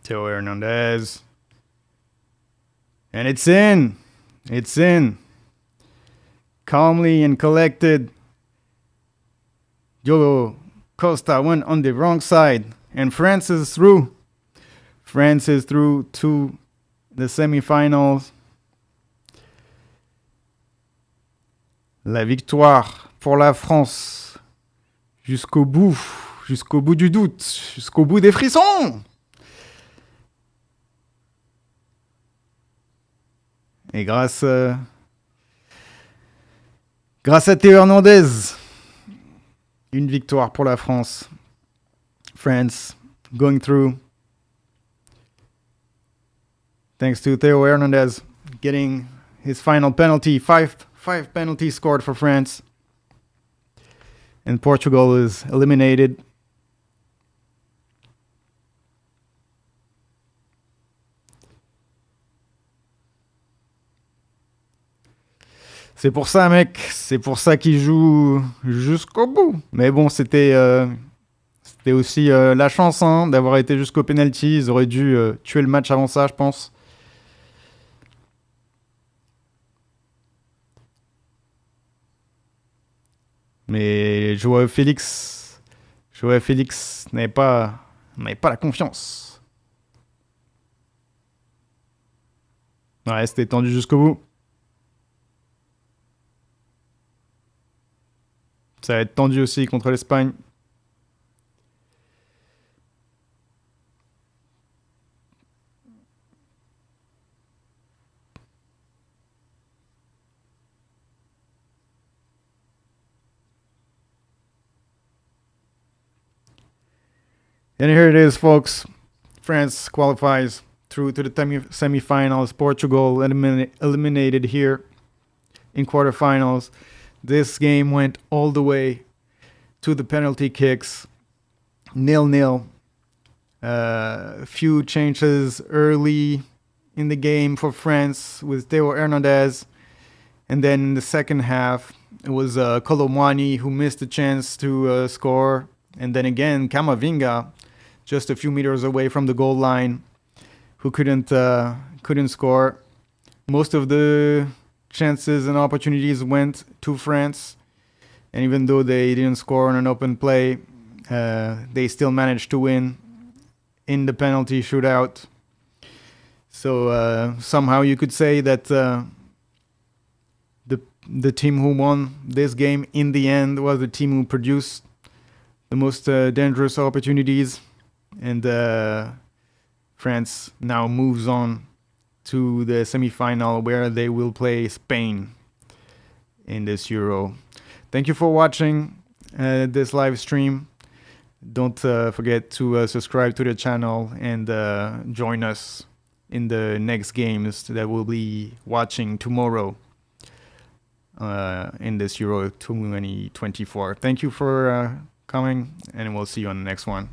Theo Hernandez. And it's in. It's in. Calmly and collected. Diogo Costa went on the wrong side. And France is through. France is through to the semifinals. La victoire pour la France. Jusqu'au bout du doute, jusqu'au bout des frissons. Et grâce à Théo Hernandez, une victoire pour la France. France going through. Thanks to Theo Hernandez getting his final penalty. Five penalties scored for France. And Portugal is eliminated. C'est pour ça, mec. C'est pour ça qu'ils jouent jusqu'au bout. Mais bon, c'était aussi la chance hein, d'avoir été jusqu'au penalty. Ils auraient dû tuer le match avant ça, je pense. Mais Joao Félix n'avait pas la confiance. Ouais, c'était tendu jusqu'au bout. Ça va être tendu aussi contre l'Espagne. And here it is, folks. France qualifies through to the semifinals. Portugal eliminated here in quarterfinals. This game went all the way to the penalty kicks. 0-0. Few changes early in the game for France with Theo Hernandez. And then in the second half, it was Colomwani who missed the chance to score. And then again, Camavinga, just a few meters away from the goal line, who couldn't score. Most of the chances and opportunities went to France. And even though they didn't score on an open play, they still managed to win in the penalty shootout. So somehow you could say that the team who won this game in the end was the team who produced the most dangerous opportunities. And France now moves on to the semi-final where they will play Spain in this Euro. Thank you for watching this live stream. Don't forget to subscribe to the channel and join us in the next games that we'll be watching tomorrow in this Euro 2024. Thank you for coming, and we'll see you on the next one.